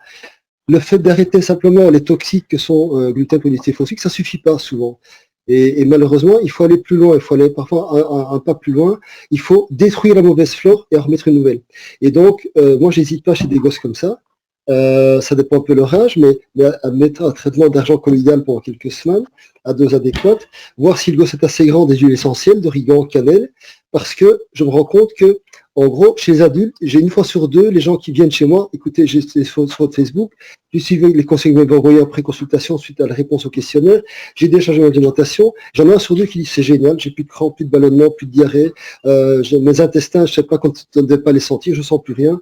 le fait d'arrêter simplement les toxiques que sont gluten, polyneutrine, phosphate, ça suffit pas souvent. Et malheureusement, il faut aller plus loin, il faut aller parfois un pas plus loin. Il faut détruire la mauvaise flore et en remettre une nouvelle. Et donc, moi, j'hésite pas chez des gosses comme ça. Ça dépend un peu leur âge, mais à mettre un traitement d'argent colloïdal pendant quelques semaines, à dose adéquate, voir si le gosse est assez grand des huiles essentielles, d'origan, cannelle, parce que je me rends compte que, en gros, chez les adultes, j'ai une fois sur deux les gens qui viennent chez moi, écoutez, j'ai des photos de Facebook, j'ai suivi les conseils que vous m'avez envoyés après consultation suite à la réponse au questionnaire, j'ai déjà changé mon alimentation, j'en ai un sur deux qui dit c'est génial, j'ai plus de crampes, plus de ballonnement, plus de diarrhée, mes intestins, je sais pas quand on ne devait pas les sentir, je sens plus rien,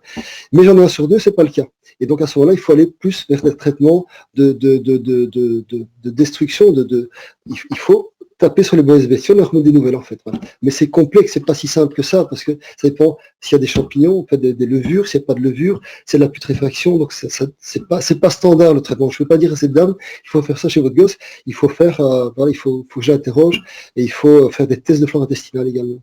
mais j'en ai un sur deux, c'est pas le cas. Et donc à ce moment-là, il faut aller plus vers des traitements de destruction, il faut taper sur les mauvaises bestioles et en remettre des nouvelles en fait. Voilà. Mais c'est complexe, c'est pas si simple que ça, parce que ça dépend s'il y a des champignons, en fait, des levures, s'il n'y a pas de levure, c'est de la putréfaction, donc c'est pas standard le traitement. Je ne peux pas dire à cette dame, il faut faire ça chez votre gosse, il faut faire, il faut que j'interroge et il faut faire des tests de flore intestinale également.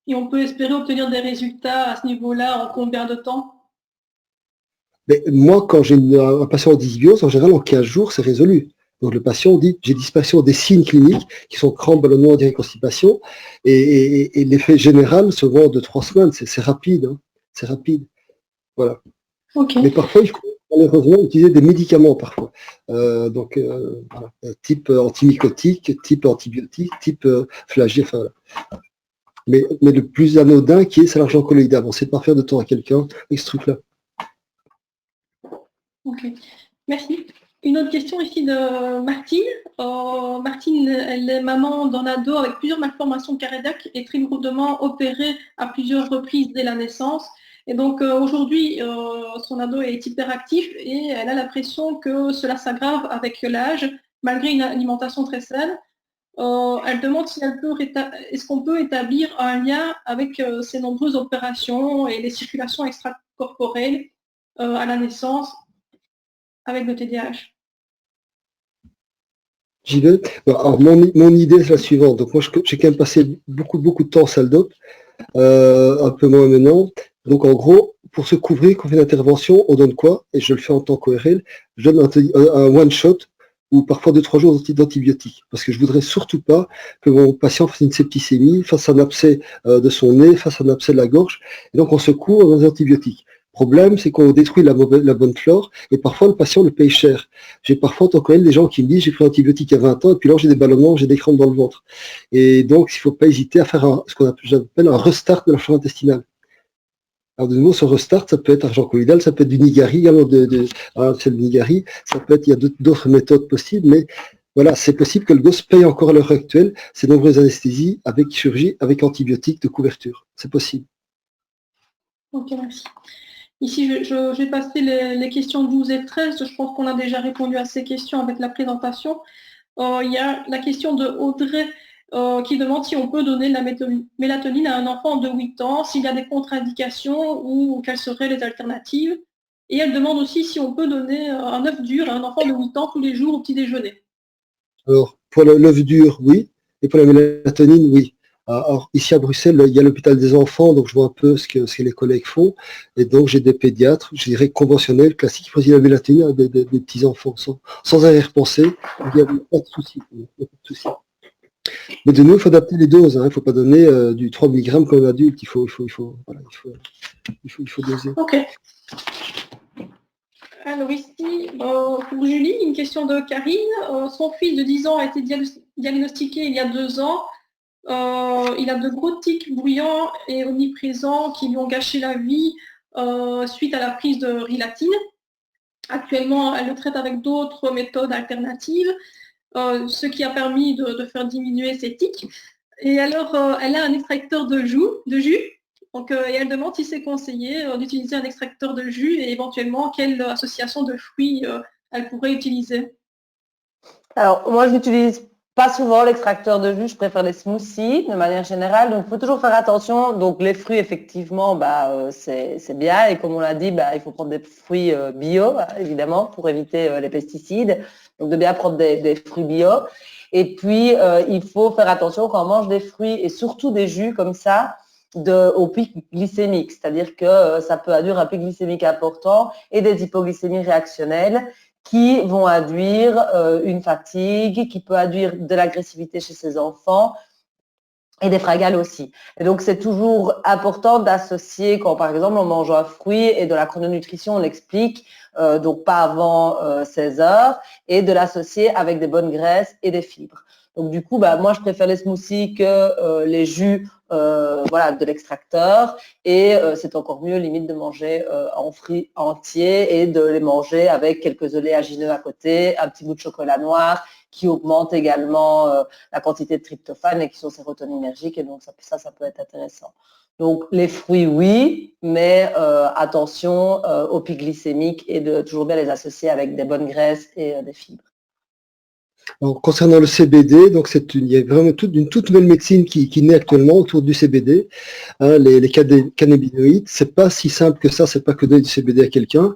Et on peut espérer obtenir des résultats à ce niveau-là en combien de temps? Mais moi, quand j'ai un patient en dysbiose, en général, en 15 jours, c'est résolu. Donc le patient dit, j'ai disparition des signes cliniques qui sont crampes, ballonnement, diarrhée, constipation, et l'effet général se voit de 3 semaines, c'est rapide, hein, c'est rapide. Voilà. Okay. Mais parfois, il faut malheureusement utiliser des médicaments parfois. Voilà, type antimycotique, type antibiotique, type flagyl, enfin, voilà. Mais le plus anodin qui est, c'est l'argent colloïdal. On ne sait pas faire de temps à quelqu'un avec ce truc-là. Ok, merci. Une autre question ici de Martine. Martine, elle est maman d'un ado avec plusieurs malformations cardiaques et très lourdement opérée à plusieurs reprises dès la naissance. Et donc aujourd'hui, son ado est hyperactif et elle a l'impression que cela s'aggrave avec l'âge, malgré une alimentation très saine. Elle demande si est-ce qu'on peut établir un lien avec ces nombreuses opérations et les circulations extracorporelles à la naissance avec le TDAH. J'y vais. Bon, alors, mon idée, c'est la suivante. Donc, moi, j'ai quand même passé beaucoup de temps en salle d'op, un peu moins maintenant. Donc, en gros, pour se couvrir, quand on fait une intervention, on donne quoi? Et je le fais en tant qu'ORL. Je donne un one-shot ou parfois 2-3 jours d'antibiotiques. Parce que je voudrais surtout pas que mon patient fasse une septicémie, fasse un abcès de son nez, fasse un abcès de la gorge. Et donc, on se couvre dans les antibiotiques. Le problème, c'est qu'on détruit la bonne flore et parfois le patient le paye cher. J'ai parfois en tant qu'ORL des gens qui me disent j'ai pris l'antibiotique il y a 20 ans et puis là j'ai des ballonnements, j'ai des crampes dans le ventre. Et donc, il ne faut pas hésiter à faire ce qu'on appelle un restart de la flore intestinale. Alors de nouveau, ce restart, ça peut être argent colloïdal, ça peut être du Nigari, c'est le Nigari, ça peut être, il y a d'autres méthodes possibles, mais voilà, c'est possible que le gosse paye encore à l'heure actuelle ces nombreuses anesthésies avec chirurgie, avec antibiotiques de couverture. C'est possible. Ok, merci. Ici, je vais passer les questions 12 et 13. Je pense qu'on a déjà répondu à ces questions avec la présentation. Il y a la question de Audrey qui demande si on peut donner la mélatonine à un enfant de 8 ans, s'il y a des contre-indications ou quelles seraient les alternatives. Et elle demande aussi si on peut donner un œuf dur à un enfant de 8 ans tous les jours au petit déjeuner. Alors, pour l'œuf dur, oui, et pour la mélatonine, oui. Alors, ici à Bruxelles, il y a l'hôpital des enfants, donc je vois un peu ce que les collègues font. Et donc, j'ai des pédiatres, je dirais conventionnels, classiques, qui prennent la mélatonine à des petits-enfants, sans arrière-pensée. Il n'y a pas de souci. Mais de nous, il faut adapter les doses. Il ne faut pas donner du 3 mg comme un adulte. Il faut doser. Ok. Alors ici, pour Julie, une question de Karine. Son fils de 10 ans a été diagnostiqué il y a 2 ans. Il a de gros tics bruyants et omniprésents qui lui ont gâché la vie suite à la prise de Rilatine. Actuellement, elle le traite avec d'autres méthodes alternatives, ce qui a permis de faire diminuer ses tics. Et alors, elle a un extracteur de jus. Donc, et elle demande si c'est conseillé d'utiliser un extracteur de jus et éventuellement quelle association de fruits elle pourrait utiliser. Alors, moi, je n'utilise pas souvent l'extracteur de jus, je préfère les smoothies de manière générale. Donc, il faut toujours faire attention. Donc, les fruits, effectivement, c'est bien. Et comme on l'a dit, il faut prendre des fruits bio, évidemment, pour éviter les pesticides. Donc, de bien prendre des fruits bio. Et puis, il faut faire attention quand on mange des fruits et surtout des jus comme ça, au pic glycémique. C'est-à-dire que ça peut induire un pic glycémique important et des hypoglycémies réactionnelles qui vont induire une fatigue, qui peut induire de l'agressivité chez ces enfants et des fragales aussi. Et donc, c'est toujours important d'associer, quand par exemple on mange un fruit et de la chrononutrition, on explique, donc pas avant 16 heures, et de l'associer avec des bonnes graisses et des fibres. Donc du coup, moi je préfère les smoothies que les jus de l'extracteur, et c'est encore mieux limite de manger en fruits entiers et de les manger avec quelques oléagineux à côté, un petit bout de chocolat noir qui augmente également la quantité de tryptophane et qui sont sérotoninergiques, et donc ça peut être intéressant. Donc les fruits, oui, mais attention au pic glycémique et de toujours bien les associer avec des bonnes graisses et des fibres. Alors, concernant le CBD, donc il y a vraiment une toute nouvelle médecine qui naît actuellement autour du CBD. Les cannabinoïdes, c'est pas si simple que ça, c'est pas que donner du CBD à quelqu'un.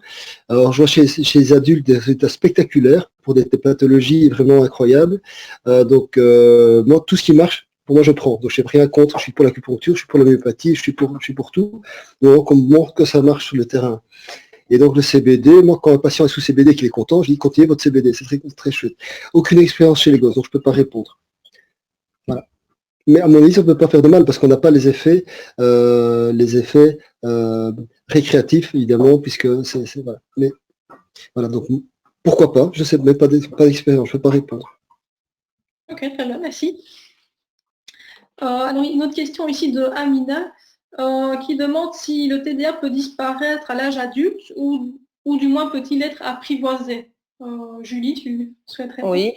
Alors je vois chez les adultes des résultats spectaculaires pour des pathologies vraiment incroyables. Moi, tout ce qui marche, pour moi je prends. Donc je n'ai rien contre, je suis pour l'acupuncture, je suis pour l'homéopathie, je suis pour tout. Donc on me montre que ça marche sur le terrain. Et donc le CBD, moi quand un patient est sous CBD qu'il est content, je dis continuez votre CBD, c'est très, très chouette. Aucune expérience chez les gosses, donc je ne peux pas répondre. Voilà. Mais à mon avis, ça ne peut pas faire de mal parce qu'on n'a pas les effets récréatifs, évidemment, puisque c'est voilà. Mais voilà, donc pourquoi pas, je ne sais, mais pas d'expérience, je ne peux pas répondre. Ok, très bien, merci. Alors, une autre question ici de Amina qui demande si le TDA peut disparaître à l'âge adulte ou du moins peut-il être apprivoisé. Julie, tu souhaiterais? Oui.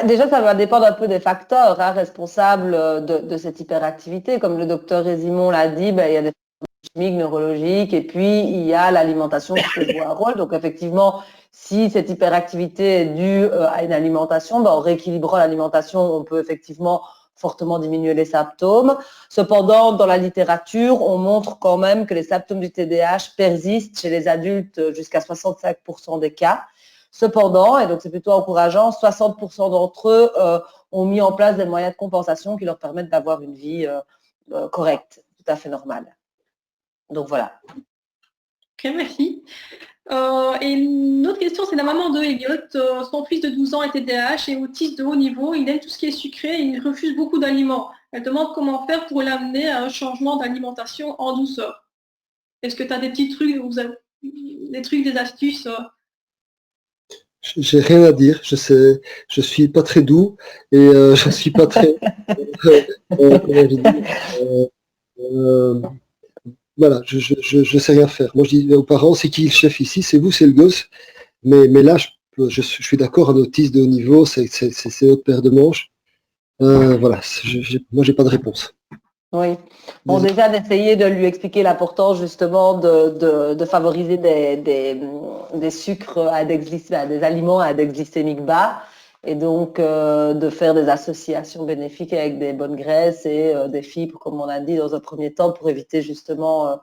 Déjà, ça va dépendre un peu des facteurs responsables de cette hyperactivité. Comme le docteur Résimon l'a dit, il y a des chimiques, neurologiques, et puis il y a l'alimentation qui peut jouer un rôle. Donc effectivement, si cette hyperactivité est due à une alimentation, ben, en rééquilibrant l'alimentation, on peut effectivement fortement diminuer les symptômes. Cependant, dans la littérature, on montre quand même que les symptômes du TDAH persistent chez les adultes jusqu'à 65% des cas. Cependant, et donc c'est plutôt encourageant, 60% d'entre eux ont mis en place des moyens de compensation qui leur permettent d'avoir une vie correcte, tout à fait normale. Donc voilà. Ok, merci. Et une autre question, c'est la maman de Elliot. Son fils de 12 ans est TDAH et autiste de haut niveau. Il aime tout ce qui est sucré et il refuse beaucoup d'aliments. Elle demande comment faire pour l'amener à un changement d'alimentation en douceur. Est-ce que tu as des petits trucs, des trucs, des astuces J'ai rien à dire, je suis pas très doux et je suis pas très comment je dis, voilà, je sais rien faire. Moi je dis aux parents, c'est qui le chef ici? C'est vous, c'est le gosse. Mais là, je suis d'accord, un autiste de haut niveau, c'est notre paire de manches. Voilà, moi j'ai pas de réponse. Oui. Bon, déjà d'essayer de lui expliquer l'importance justement de favoriser des sucres à index glycémique, des aliments à index glycémique bas, et donc de faire des associations bénéfiques avec des bonnes graisses et des fibres, comme on a dit dans un premier temps, pour éviter justement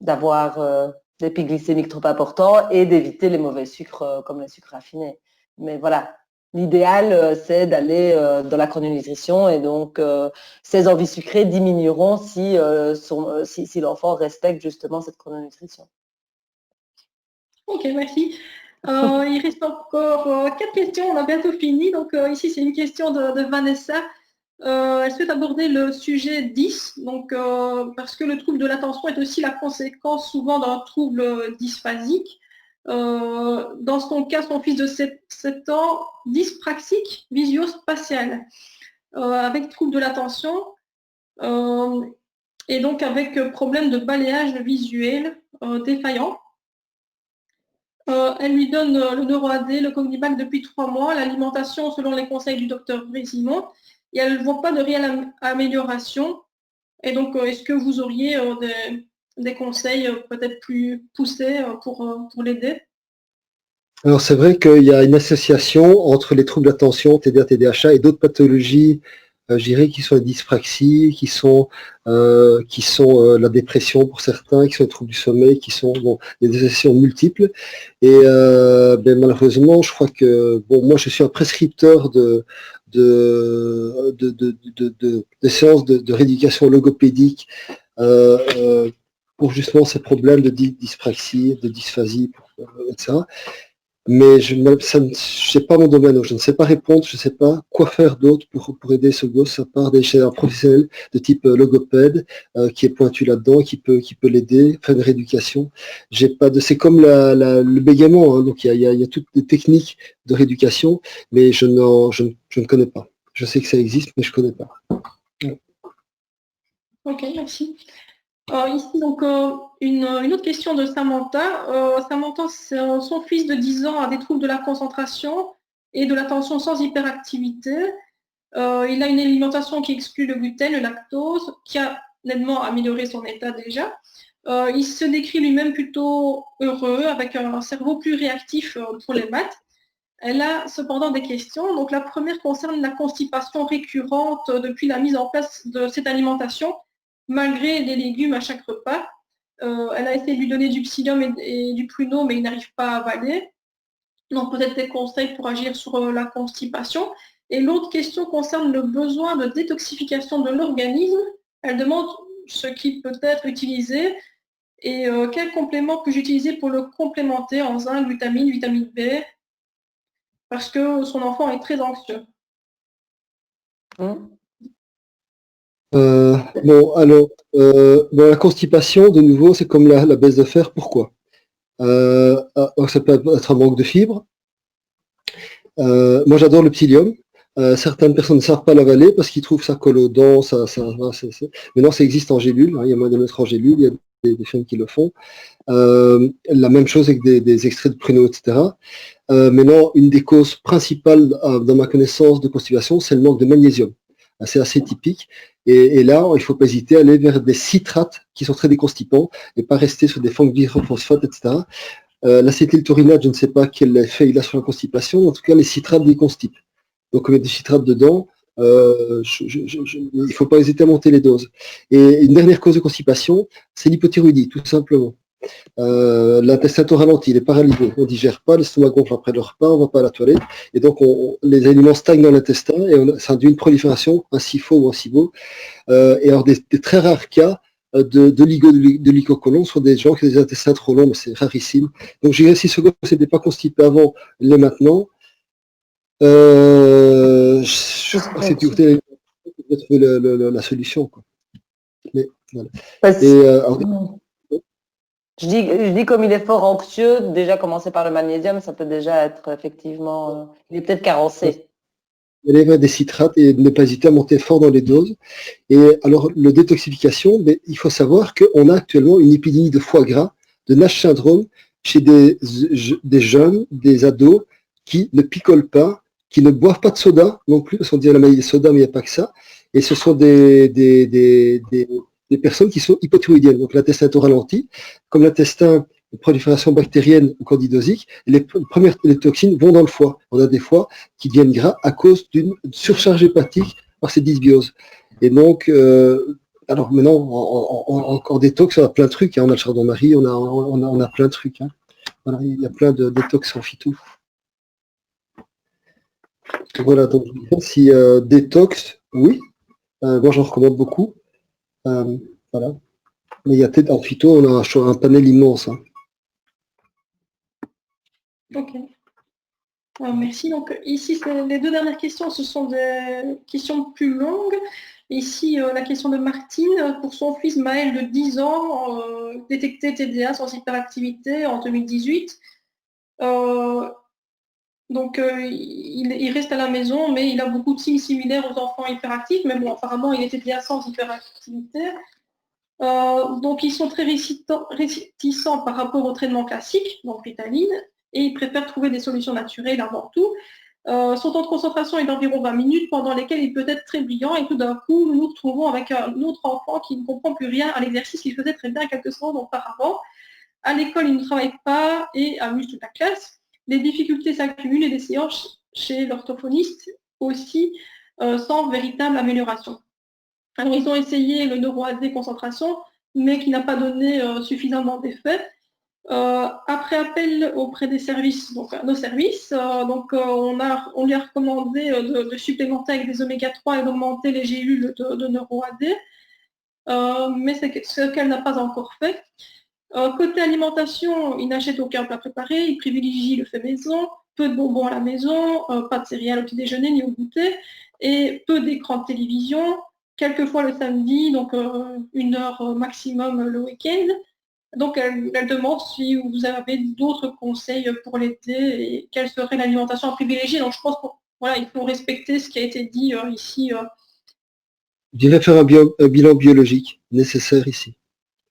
d'avoir des pics glycémiques trop importants et d'éviter les mauvais sucres comme les sucres raffinés. Mais voilà. L'idéal, c'est d'aller dans la chrononutrition et donc ces envies sucrées diminueront si, si l'enfant respecte justement cette chrononutrition. Ok, merci. Il reste encore 4 questions, on a bientôt fini. Donc ici, c'est une question de Vanessa. Elle souhaite aborder le sujet 10, donc, parce que le trouble de l'attention est aussi la conséquence souvent d'un trouble dysphasique. Dans son cas, son fils de 7 ans, dyspraxique visio-spatial, avec trouble de l'attention et donc avec problème de balayage visuel défaillant. Elle lui donne le NeuroAD, le Cognibac depuis 3 mois, l'alimentation selon les conseils du docteur Vésimon, et elle ne voit pas de réelle amélioration. Et donc, est-ce que vous auriez des conseils peut-être plus poussés pour l'aider? Alors c'est vrai qu'il y a une association entre les troubles d'attention, TDA, TDAH et d'autres pathologies, je dirais, qui sont les dyspraxies, qui sont la dépression pour certains, qui sont les troubles du sommeil, qui sont des associations multiples. Et malheureusement, je crois que moi je suis un prescripteur de séances de rééducation logopédique pour justement ces problèmes de dyspraxie, de dysphasie, etc. Mais c'est pas mon domaine, donc je ne sais pas répondre, je ne sais pas quoi faire d'autre pour aider ce gosse, à part d'aller chez un professionnel de type logopède qui est pointu là-dedans, qui peut l'aider, faire une rééducation. C'est comme le bégaiement, hein, donc il y a toutes les techniques de rééducation, mais je ne connais pas. Je sais que ça existe, mais je ne connais pas. Ok, merci. Ici, donc, une autre question de Samantha. Samantha, son fils de 10 ans a des troubles de la concentration et de l'attention sans hyperactivité. Il a une alimentation qui exclut le gluten, le lactose, qui a nettement amélioré son état déjà. Il se décrit lui-même plutôt heureux, avec un cerveau plus réactif pour les maths. Elle a cependant des questions. Donc, la première concerne la constipation récurrente depuis la mise en place de cette alimentation, malgré les légumes à chaque repas. Elle a essayé de lui donner du psyllium et du pruneau, mais il n'arrive pas à avaler. Donc, peut-être des conseils pour agir sur la constipation. Et l'autre question concerne le besoin de détoxification de l'organisme. Elle demande ce qui peut être utilisé et quel complément puis-je utiliser pour le complémenter en zinc, glutamine, vitamine B, parce que son enfant est très anxieux. La constipation, de nouveau, c'est comme la baisse de fer. Pourquoi? Ça peut être un manque de fibres. Moi, j'adore le psyllium. Certaines personnes ne savent pas l'avaler parce qu'ils trouvent ça colle aux dents. Mais non, ça existe en gélule. Hein, il y a moyen de mettre en gélule. Il y a des films qui le font. La même chose avec des extraits de pruneaux, etc. Maintenant, une des causes principales dans ma connaissance de constipation, c'est le manque de magnésium. C'est assez typique. Et là, il ne faut pas hésiter à aller vers des citrates qui sont très déconstipants et pas rester sur des formes phosphate, etc. L'acétyltaurinate, je ne sais pas quel effet il a sur la constipation, en tout cas les citrates déconstipent. Donc on met des citrates dedans, il ne faut pas hésiter à monter les doses. Et une dernière cause de constipation, c'est l'hypothyroïdie, tout simplement. L'intestin est ralenti, il est paralysé, on ne digère pas, l'estomac gonfle après le repas, on ne va pas à la toilette, et donc les aliments stagnent dans l'intestin et ça induit une prolifération, un SIFO ou un SIBO. Et alors des très rares cas de lycocolon sont des gens qui ont des intestins trop longs, mais c'est rarissime. Donc je dirais si ce gosse n'était pas constipé avant, il l'est maintenant. Je sais pas si tu trouver la solution, quoi. Mais voilà. Je dis comme il est fort anxieux, déjà commencer par le magnésium, ça peut déjà être effectivement, il est peut-être carencé. Il y a des citrates et ne pas hésiter à monter fort dans les doses. Et alors, le détoxification, mais il faut savoir qu'on a actuellement une épidémie de foie gras, de NASH syndrome, chez des jeunes, des ados, qui ne picolent pas, qui ne boivent pas de soda non plus, parce qu'on dit à la maladie des sodas, mais il n'y a pas que ça. Et ce sont des personnes qui sont hypothyroïdiennes. Donc l'intestin est au ralenti. Comme l'intestin, une prolifération bactérienne ou candidosique, les toxines vont dans le foie. On a des foies qui deviennent gras à cause d'une surcharge hépatique par ces dysbioses. Et donc, alors maintenant, en détox, on a plein de trucs. Hein. On a le chardon-marie, on a plein de trucs. Hein. Voilà, il y a plein de détox en phyto. Voilà, donc si détox, oui. Moi, j'en recommande beaucoup. Voilà. Mais il y a peut-être en phyto, on a un panel immense. Hein. Ok. Merci. Donc ici, les deux dernières questions, ce sont des questions plus longues. Ici, la question de Martine, pour son fils Maël de 10 ans, détecté TDA sans hyperactivité en 2018. Donc, il reste à la maison, mais il a beaucoup de signes similaires aux enfants hyperactifs. Mais bon, apparemment, il était bien sans hyperactivité. Donc, ils sont très réticents par rapport au traitement classique, donc Ritaline, et ils préfèrent trouver des solutions naturelles avant tout. Son temps de concentration est d'environ 20 minutes, pendant lesquelles il peut être très brillant, et tout d'un coup, nous nous retrouvons avec un autre enfant qui ne comprend plus rien à l'exercice qu'il faisait très bien quelques secondes auparavant. À l'école, il ne travaille pas et amuse toute la classe. Les difficultés s'accumulent et des séances chez l'orthophoniste aussi sans véritable amélioration. Alors, ils ont essayé le neuro-AD concentration, mais qui n'a pas donné suffisamment d'effet. Après appel auprès des services, donc à nos services, on lui a recommandé de supplémenter avec des oméga 3 et d'augmenter les gélules de neuro-AD, mais c'est ce qu'elle n'a pas encore fait. Côté alimentation, il n'achète aucun plat préparé, il privilégie le fait maison, peu de bonbons à la maison, pas de céréales au petit déjeuner ni au goûter, et peu d'écran de télévision, quelquefois le samedi, donc 1 heure maximum le week-end. Donc elle demande si vous avez d'autres conseils pour l'été et quelle serait l'alimentation à privilégier. Donc je pense qu'il faut respecter ce qui a été dit ici. Je dirais faire un bilan biologique nécessaire ici.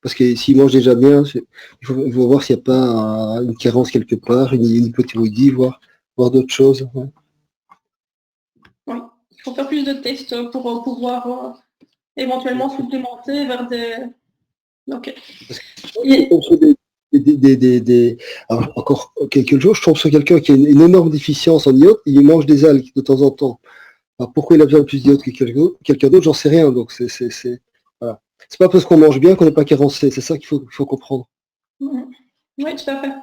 Parce que s'il mange déjà bien, il faut voir s'il n'y a pas une carence quelque part, une hypothyroïdie, voir d'autres choses. Ouais. Oui, il faut faire plus de tests pour pouvoir éventuellement supplémenter vers des... Ok. Alors, encore quelques jours, je tombe sur quelqu'un qui a une énorme déficience en iode, il mange des algues de temps en temps. Alors, pourquoi il a besoin de plus d'iode que quelqu'un d'autre, j'en sais rien. Donc voilà. C'est pas parce qu'on mange bien qu'on n'est pas carencé, c'est ça qu'il faut comprendre. Oui, tout à fait.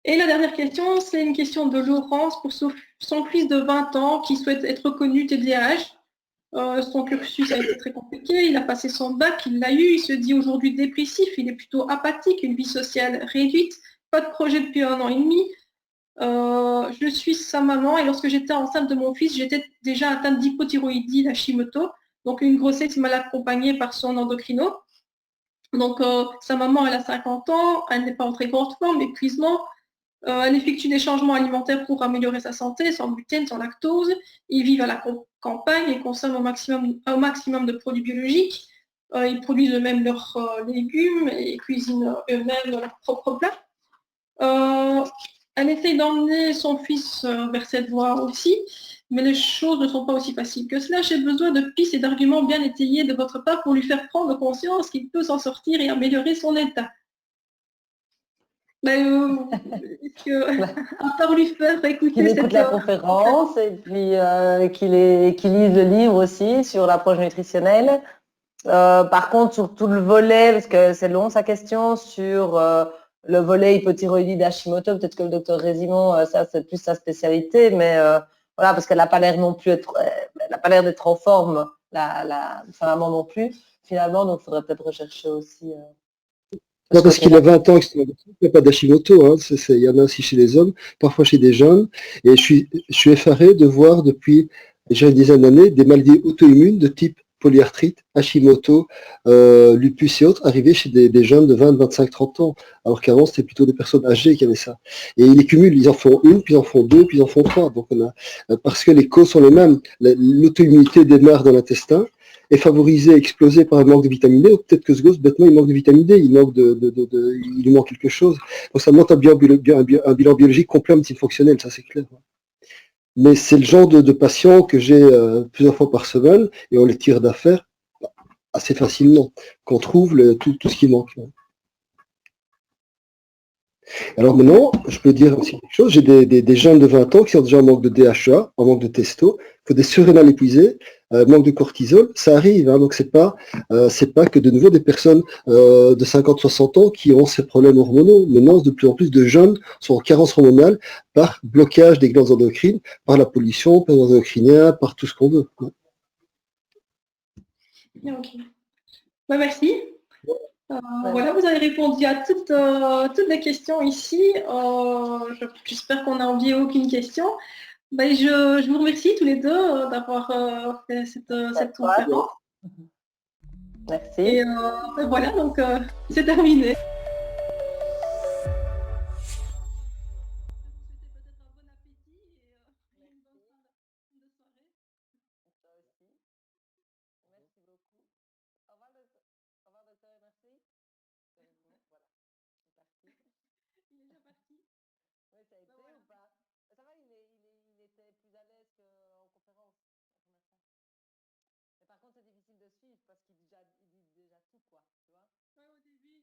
Et la dernière question, c'est une question de Laurence pour son fils de 20 ans qui souhaite être reconnu TDAH. Son cursus a été très compliqué, il a passé son bac, il l'a eu, il se dit aujourd'hui dépressif, il est plutôt apathique, une vie sociale réduite, pas de projet depuis 1 an et demi. Je suis sa maman et lorsque j'étais enceinte de mon fils, j'étais déjà atteinte d'hypothyroïdie, d'Hashimoto, donc une grossesse mal accompagnée par son endocrino. Donc sa maman, elle a 50 ans, elle n'est pas en très grande forme, épuisement. Elle effectue des changements alimentaires pour améliorer sa santé, sans gluten, sans lactose. Ils vivent à la campagne et consomment au maximum de produits biologiques. Ils produisent eux-mêmes leurs légumes et cuisinent eux-mêmes leurs propres plats. Elle essaye d'emmener son fils vers cette voie aussi, Mais les choses ne sont pas aussi faciles que cela. J'ai besoin de pistes et d'arguments bien étayés de votre part pour lui faire prendre conscience qu'il peut s'en sortir et améliorer son état. Mais est-ce que, à part lui faire Qu'il écouter écoute cette... la conférence et puis qu'il lise le livre aussi sur l'approche nutritionnelle. Par contre, sur tout le volet, parce que c'est long sa question, sur le volet hypothyroïdie d'Hashimoto, peut-être que le docteur Résimon, ça c'est plus sa spécialité, mais voilà, parce qu'elle n'a pas l'air non plus elle n'a pas l'air d'être en forme, sa maman non plus, finalement, donc il faudrait peut-être rechercher aussi. Non, parce qu'il a 20 ans, il n'y a pas d'Hashimoto, hein, il y en a aussi chez les hommes, parfois chez des jeunes, et je suis effaré de voir depuis déjà une dizaine d'années des maladies auto-immunes de type polyarthrite, Hashimoto, lupus et autres arriver chez des jeunes de 20, 25, 30 ans, alors qu'avant c'était plutôt des personnes âgées qui avaient ça. Et ils les cumulent, ils en font une, puis ils en font deux, puis ils en font trois. Donc parce que les causes sont les mêmes. L'auto-immunité démarre dans l'intestin, est favorisé, explosé par un manque de vitamine D, ou peut-être que ce gosse, bêtement, il manque de vitamine D, il lui manque quelque chose. Donc ça montre un bilan biologique complet, un petit fonctionnel, ça c'est clair. Mais c'est le genre de patient que j'ai plusieurs fois par semaine, et on les tire d'affaire assez facilement, qu'on trouve tout ce qui manque. Alors maintenant, je peux dire aussi quelque chose, j'ai des jeunes de 20 ans qui sont déjà en manque de DHA, en manque de testo, qui ont des surrénales épuisées, manque de cortisol, ça arrive, hein, donc c'est pas que de nouveau des personnes de 50-60 ans qui ont ces problèmes hormonaux. Maintenant, de plus en plus de jeunes sont en carence hormonale par blocage des glandes endocrines, par la pollution, par les endocriniens, par tout ce qu'on veut. Hein. Ok. Ouais, merci. Voilà, vous avez répondu à toutes les questions ici. J'espère qu'on n'a oublié aucune question. Ben, je vous remercie tous les deux d'avoir fait cette conférence. Merci. Et ben voilà, donc c'est terminé. Oui, ça a été ou pas? Ça va, il était plus à l'aise qu'en conférence. Mais par contre, c'est difficile de suivre parce qu'il dit déjà tout, quoi. Tu vois? Ouais, au début,